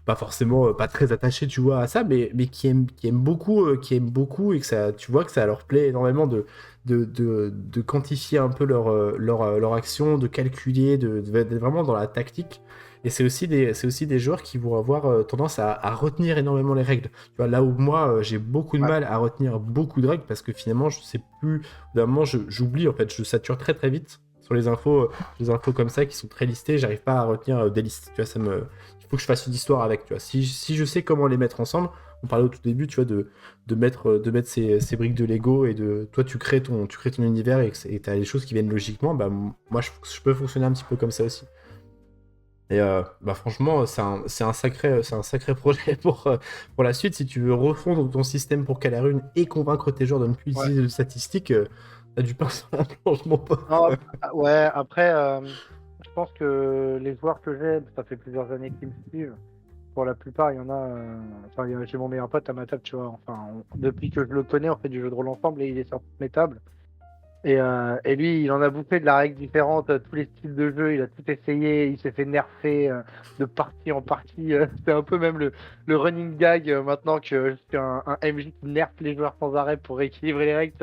pas forcément pas très attachés, tu vois, à ça, mais qui aiment beaucoup, et que ça, tu vois que ça leur plaît énormément de quantifier un peu leur action, de calculer, d'être vraiment dans la tactique. Et c'est aussi des joueurs qui vont avoir tendance à retenir énormément les règles. Tu vois, là où moi, j'ai beaucoup de Ouais. mal à retenir beaucoup de règles parce que finalement, je sais plus, d'un moment, j'oublie, en fait, je sature très très vite sur les infos comme ça qui sont très listées, j'arrive pas à retenir des listes. Tu vois, il faut que je fasse une histoire avec, tu vois. Si je sais comment les mettre ensemble, on parlait au tout début, tu vois, de mettre ces briques de Lego et toi, tu crées ton univers et tu as les choses qui viennent logiquement, bah, moi, je peux fonctionner un petit peu comme ça aussi. Et bah, franchement, c'est un sacré projet pour la suite. Si tu veux refondre ton système pour Calarune et convaincre tes joueurs de ne plus Ouais. utiliser de statistiques, t'as du pain sur la planche, mon pote. Non, ouais, après, je pense que les joueurs que j'ai, ça fait plusieurs années qu'ils me suivent. Pour la plupart, il y en a. Enfin, j'ai mon meilleur pote à ma table, tu vois. Enfin, depuis que je le connais, on fait du jeu de rôle ensemble et il est sur toutes mes tables. Et lui, il en a bouffé de la règle différente, tous les styles de jeu, il a tout essayé, il s'est fait nerfer de partie en partie. C'est un peu même le running gag maintenant que je suis un MJ qui nerfe les joueurs sans arrêt pour rééquilibrer les règles.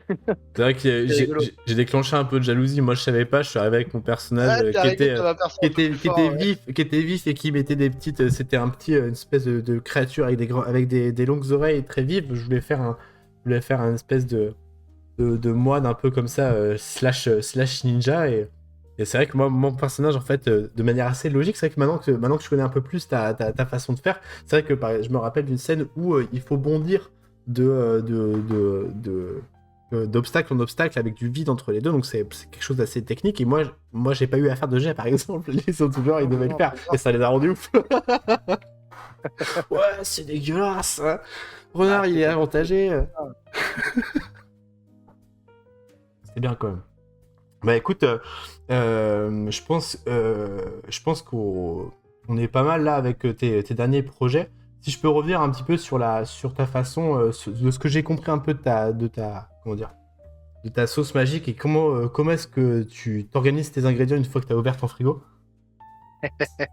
C'est vrai que C'est rigolo. j'ai déclenché un peu de jalousie. Moi, je savais pas. Je suis arrivé avec mon personnage Ah, t'es arrivé comme un perso un peu plus qui fort, était ouais. qui était vif et qui mettait des petites. C'était un petit, une espèce de créature avec avec des longues oreilles très vives. Je voulais faire un espèce de moine un peu comme ça, slash ninja. Et c'est vrai que moi, mon personnage, en fait, de manière assez logique, c'est vrai que maintenant que je connais un peu plus ta façon de faire, c'est vrai que je me rappelle d'une scène où il faut bondir d'obstacle en obstacle avec du vide entre les deux, donc c'est quelque chose d'assez technique. Et moi j'ai pas eu à faire de jet, par exemple. Les autres joueurs, ils Non, devaient le non, faire. c'est Et ça. ça les a rendus ouf. Ouais, c'est dégueulasse, hein. Ah, Renard, il c'est est comme avantagé. ça. C'est bien quand même. Bah écoute, je pense qu'on est pas mal là avec tes derniers projets. Si je peux revenir un petit peu sur ta façon, de ce que j'ai compris un peu comment dire, de ta sauce magique et comment est-ce que tu t'organises tes ingrédients une fois que tu as ouvert ton frigo.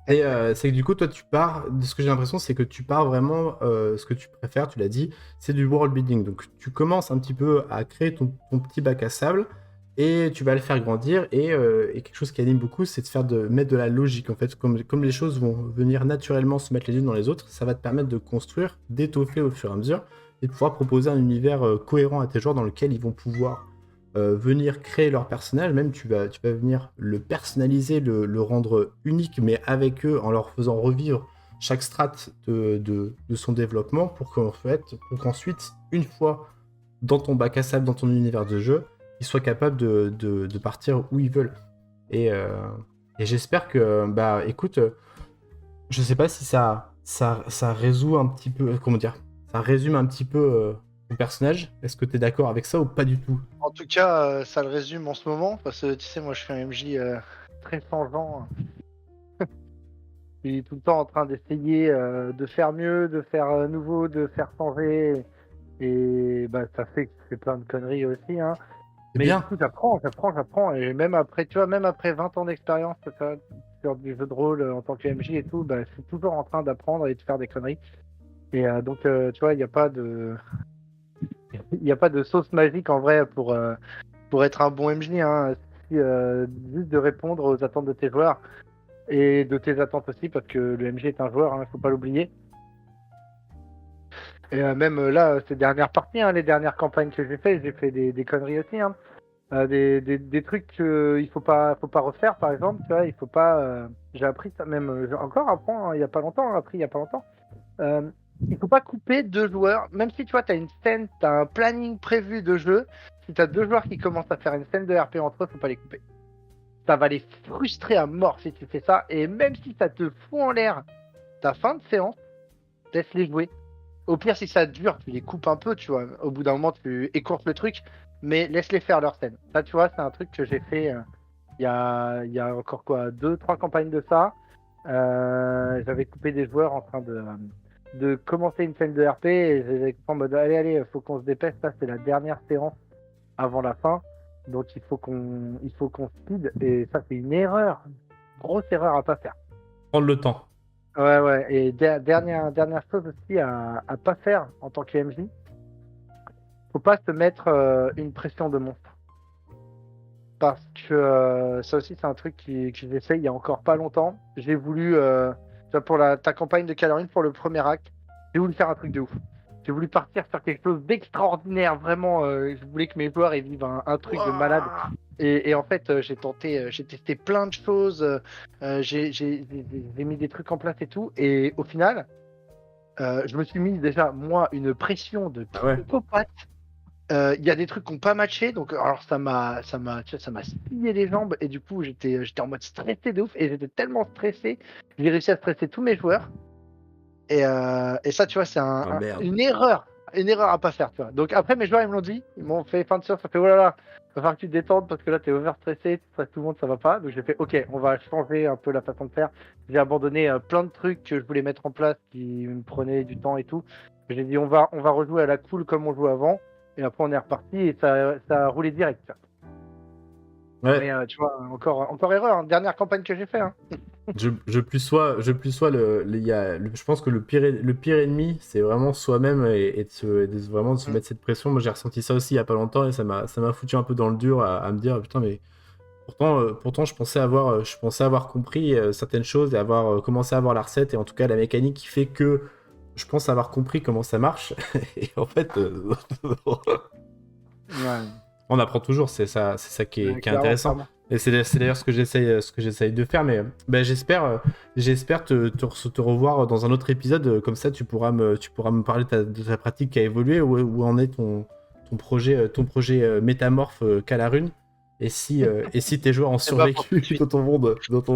C'est que du coup, toi, tu pars, de ce que j'ai l'impression, c'est que tu pars vraiment, ce que tu préfères, tu l'as dit, c'est du world building. Donc, tu commences un petit peu à créer ton petit bac à sable et tu vas le faire grandir. Et quelque chose qui anime beaucoup, c'est de mettre de la logique. En fait, comme les choses vont venir naturellement se mettre les unes dans les autres, ça va te permettre de construire, d'étoffer au fur et à mesure et de pouvoir proposer un univers cohérent à tes joueurs dans lequel ils vont pouvoir venir créer leur personnage, même tu vas venir le personnaliser, le rendre unique, mais avec eux, en leur faisant revivre chaque strate de son développement pour qu'ensuite, une fois dans ton bac à sable, dans ton univers de jeu, ils soient capables de partir où ils veulent. Et, euh, et j'espère que, bah écoute, je sais pas si ça résout un petit peu, comment dire, ça résume un petit peu ton personnage. Est-ce que tu es d'accord avec ça ou pas du tout? En tout cas, ça le résume en ce moment, parce que tu sais, moi je suis un MJ très changeant. suis tout le temps en train d'essayer de faire mieux, de faire nouveau, de faire changer. Et bah, ça fait que je fais plein de conneries aussi, hein. C'est Mais du bien. coup, j'apprends. Et même après, tu vois, même après 20 ans d'expérience sur du jeu de rôle en tant que MJ et tout, bah, je suis toujours en train d'apprendre et de faire des conneries. Et donc, tu vois, il y a pas de sauce magique en vrai pour être un bon MJ, hein. Juste de répondre aux attentes de tes joueurs et de tes attentes aussi, parce que le MJ est un joueur, hein, faut pas l'oublier. Et même là, ces dernières parties, hein, les dernières campagnes que j'ai fait des conneries aussi, hein. Des trucs qu'il faut pas refaire, par exemple, tu vois, il faut pas. J'ai appris ça même encore apprends, hein, il y a pas longtemps, hein, appris il y a pas longtemps. Euh, il faut pas couper deux joueurs, même si tu vois, tu as une scène, tu as un planning prévu de jeu. Si tu as deux joueurs qui commencent à faire une scène de RP entre eux, faut pas les couper. Ça va les frustrer à mort si tu fais ça, et même si ça te fout en l'air ta fin de séance, laisse-les jouer. Au pire, si ça dure, tu les coupes un peu, tu vois. Au bout d'un moment, tu écourtes le truc, mais laisse-les faire leur scène. Ça, tu vois, c'est un truc que j'ai fait il y a encore quoi, deux, trois campagnes de ça. J'avais coupé des joueurs en train de commencer une scène de RP et j'avais coupé en mode allez, faut qu'on se dépêche. Ça, c'est la dernière séance avant la fin. Donc, il faut qu'on speed. Et ça, c'est une erreur. Grosse erreur à pas faire. Prendre le temps. Ouais. Et dernière chose aussi à pas faire en tant que MJ, faut pas se mettre une pression de monstre. Parce que ça aussi, c'est un truc que j'essaye il y a encore pas longtemps. J'ai voulu, tu vois, pour ta campagne de Calorine, pour le premier acte, j'ai voulu faire un truc de ouf. J'ai voulu partir sur quelque chose d'extraordinaire. Vraiment, je voulais que mes joueurs ils vivent un truc de malade. Et en fait, j'ai testé plein de choses. J'ai mis des trucs en place et tout. Et au final, je me suis mis déjà, moi, une pression de Ah ouais. psychopathe. Il y a des trucs qui n'ont pas matché, donc alors tu vois, ça m'a scié les jambes et du coup j'étais en mode stressé de ouf et j'étais tellement stressé, j'ai réussi à stresser tous mes joueurs et ça tu vois c'est Ah merde. une erreur à pas faire tu vois. Donc après mes joueurs ils me l'ont dit, ils m'ont fait fin de séance, ça fait oh là là, va falloir que tu te détendes parce que là t'es over stressé, tu stresses tout le monde ça va pas, donc j'ai fait ok on va changer un peu la façon de faire. J'ai abandonné plein de trucs que je voulais mettre en place qui me prenaient du temps et tout. J'ai dit on va rejouer à la cool comme on jouait avant. Et après, on est reparti et ça a roulé direct. Ouais. Mais tu vois, encore erreur. Hein. Dernière campagne que j'ai fait. Hein. Je plus sois je pense que le pire ennemi, c'est vraiment soi-même vraiment de se mettre cette pression. Moi, j'ai ressenti ça aussi il y a pas longtemps et ça m'a foutu un peu dans le dur à me dire putain, mais pourtant, je pensais avoir compris certaines choses et avoir commencé à avoir la recette et en tout cas la mécanique qui fait que je pense avoir compris comment ça marche. Et en fait, Ouais. on apprend toujours, c'est ça qui est intéressant. Clairement. Et c'est d'ailleurs ce que j'essaye de faire. Mais ben, j'espère te revoir dans un autre épisode. Comme ça, tu pourras me parler de ta pratique qui a évolué. Où en est ton projet métamorphe Calarune. Et si tes joueurs ont C'est pas pour tout de survécu suite. dans ton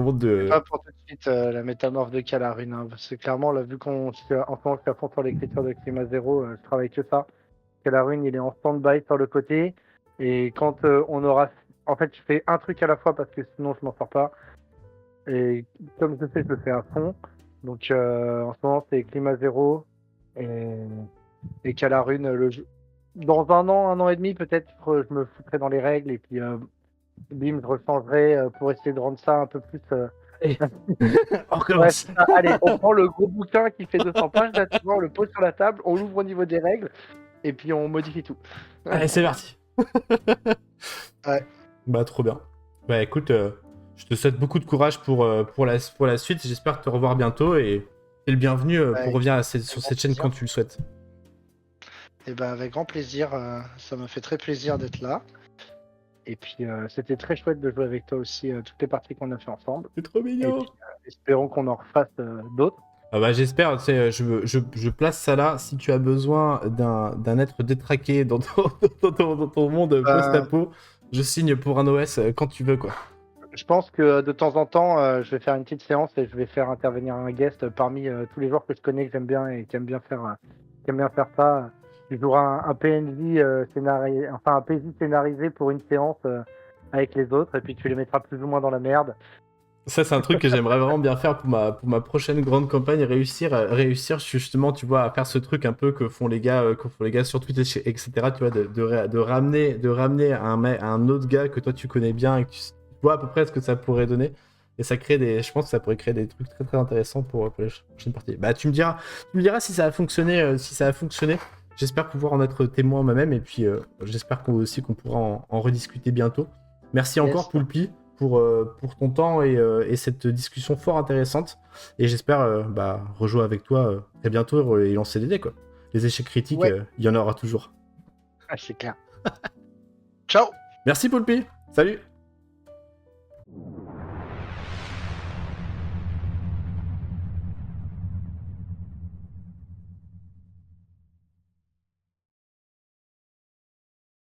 monde C'est de. pas pour tout de suite la métamorphe de Calarune. Hein. Parce que clairement, là, vu en ce moment, je suis à fond sur l'écriture de Climat Zéro, je travaille que ça. Calarune, il est en stand-by sur le côté. Et quand on aura. En fait, je fais un truc à la fois parce que sinon, je m'en sors pas. Et comme je sais, je le fais à fond. Donc en ce moment, c'est Climat Zéro et Calarune. Dans un an et demi, peut-être, je me foutrai dans les règles et puis bim, je rechangerai pour essayer de rendre ça un peu plus. Allez, on Ouais, recommence. c'est ça. Allez, on prend le gros bouquin qui fait 200 pages, là, tu vois, on le pose sur la table, on l'ouvre au niveau des règles et puis on modifie tout. Allez, c'est parti. Ouais. Bah, trop bien. Bah, écoute, je te souhaite beaucoup de courage pour la suite. J'espère te revoir bientôt et t'es le bienvenu pour Avec revenir sur grand cette chaîne plaisir. quand tu le souhaites. Et ben, avec grand plaisir, ça m'a fait très plaisir d'être là. Et puis, c'était très chouette de jouer avec toi aussi, toutes les parties qu'on a fait ensemble. C'est trop Et mignon. puis, espérons qu'on en refasse d'autres. Ah bah, j'espère, tu sais, je place ça là. Si tu as besoin d'un être détraqué dans ton monde Euh, post-apo, je signe pour un OS quand tu veux, quoi. je pense que de temps en temps, je vais faire une petite séance et je vais faire intervenir un guest parmi tous les joueurs que je connais, que j'aime bien et qui aiment bien faire ça. Tu joueras un PNJ enfin un PJ scénarisé pour une séance avec les autres et puis tu les mettras plus ou moins dans la merde. Ça, c'est un truc que j'aimerais vraiment bien faire pour ma prochaine grande campagne, réussir justement, tu vois, à faire ce truc un peu que font les gars sur Twitter, etc. Tu vois, de ramener un autre gars que toi tu connais bien et que tu vois à peu près ce que ça pourrait donner. Et ça crée je pense que ça pourrait créer des trucs très très intéressants pour les prochaines parties. Bah, tu me diras si ça a fonctionné, si ça a fonctionné. J'espère pouvoir en être témoin moi-même et puis j'espère aussi qu'on pourra en rediscuter bientôt. Merci encore, Yes. Poulpi, pour ton temps et cette discussion fort intéressante. Et j'espère rejouer avec toi très bientôt et lancer des dés, quoi. Les échecs critiques, Ouais, il y en aura toujours. ah, c'est clair. Ciao. Merci, Poulpi. Salut.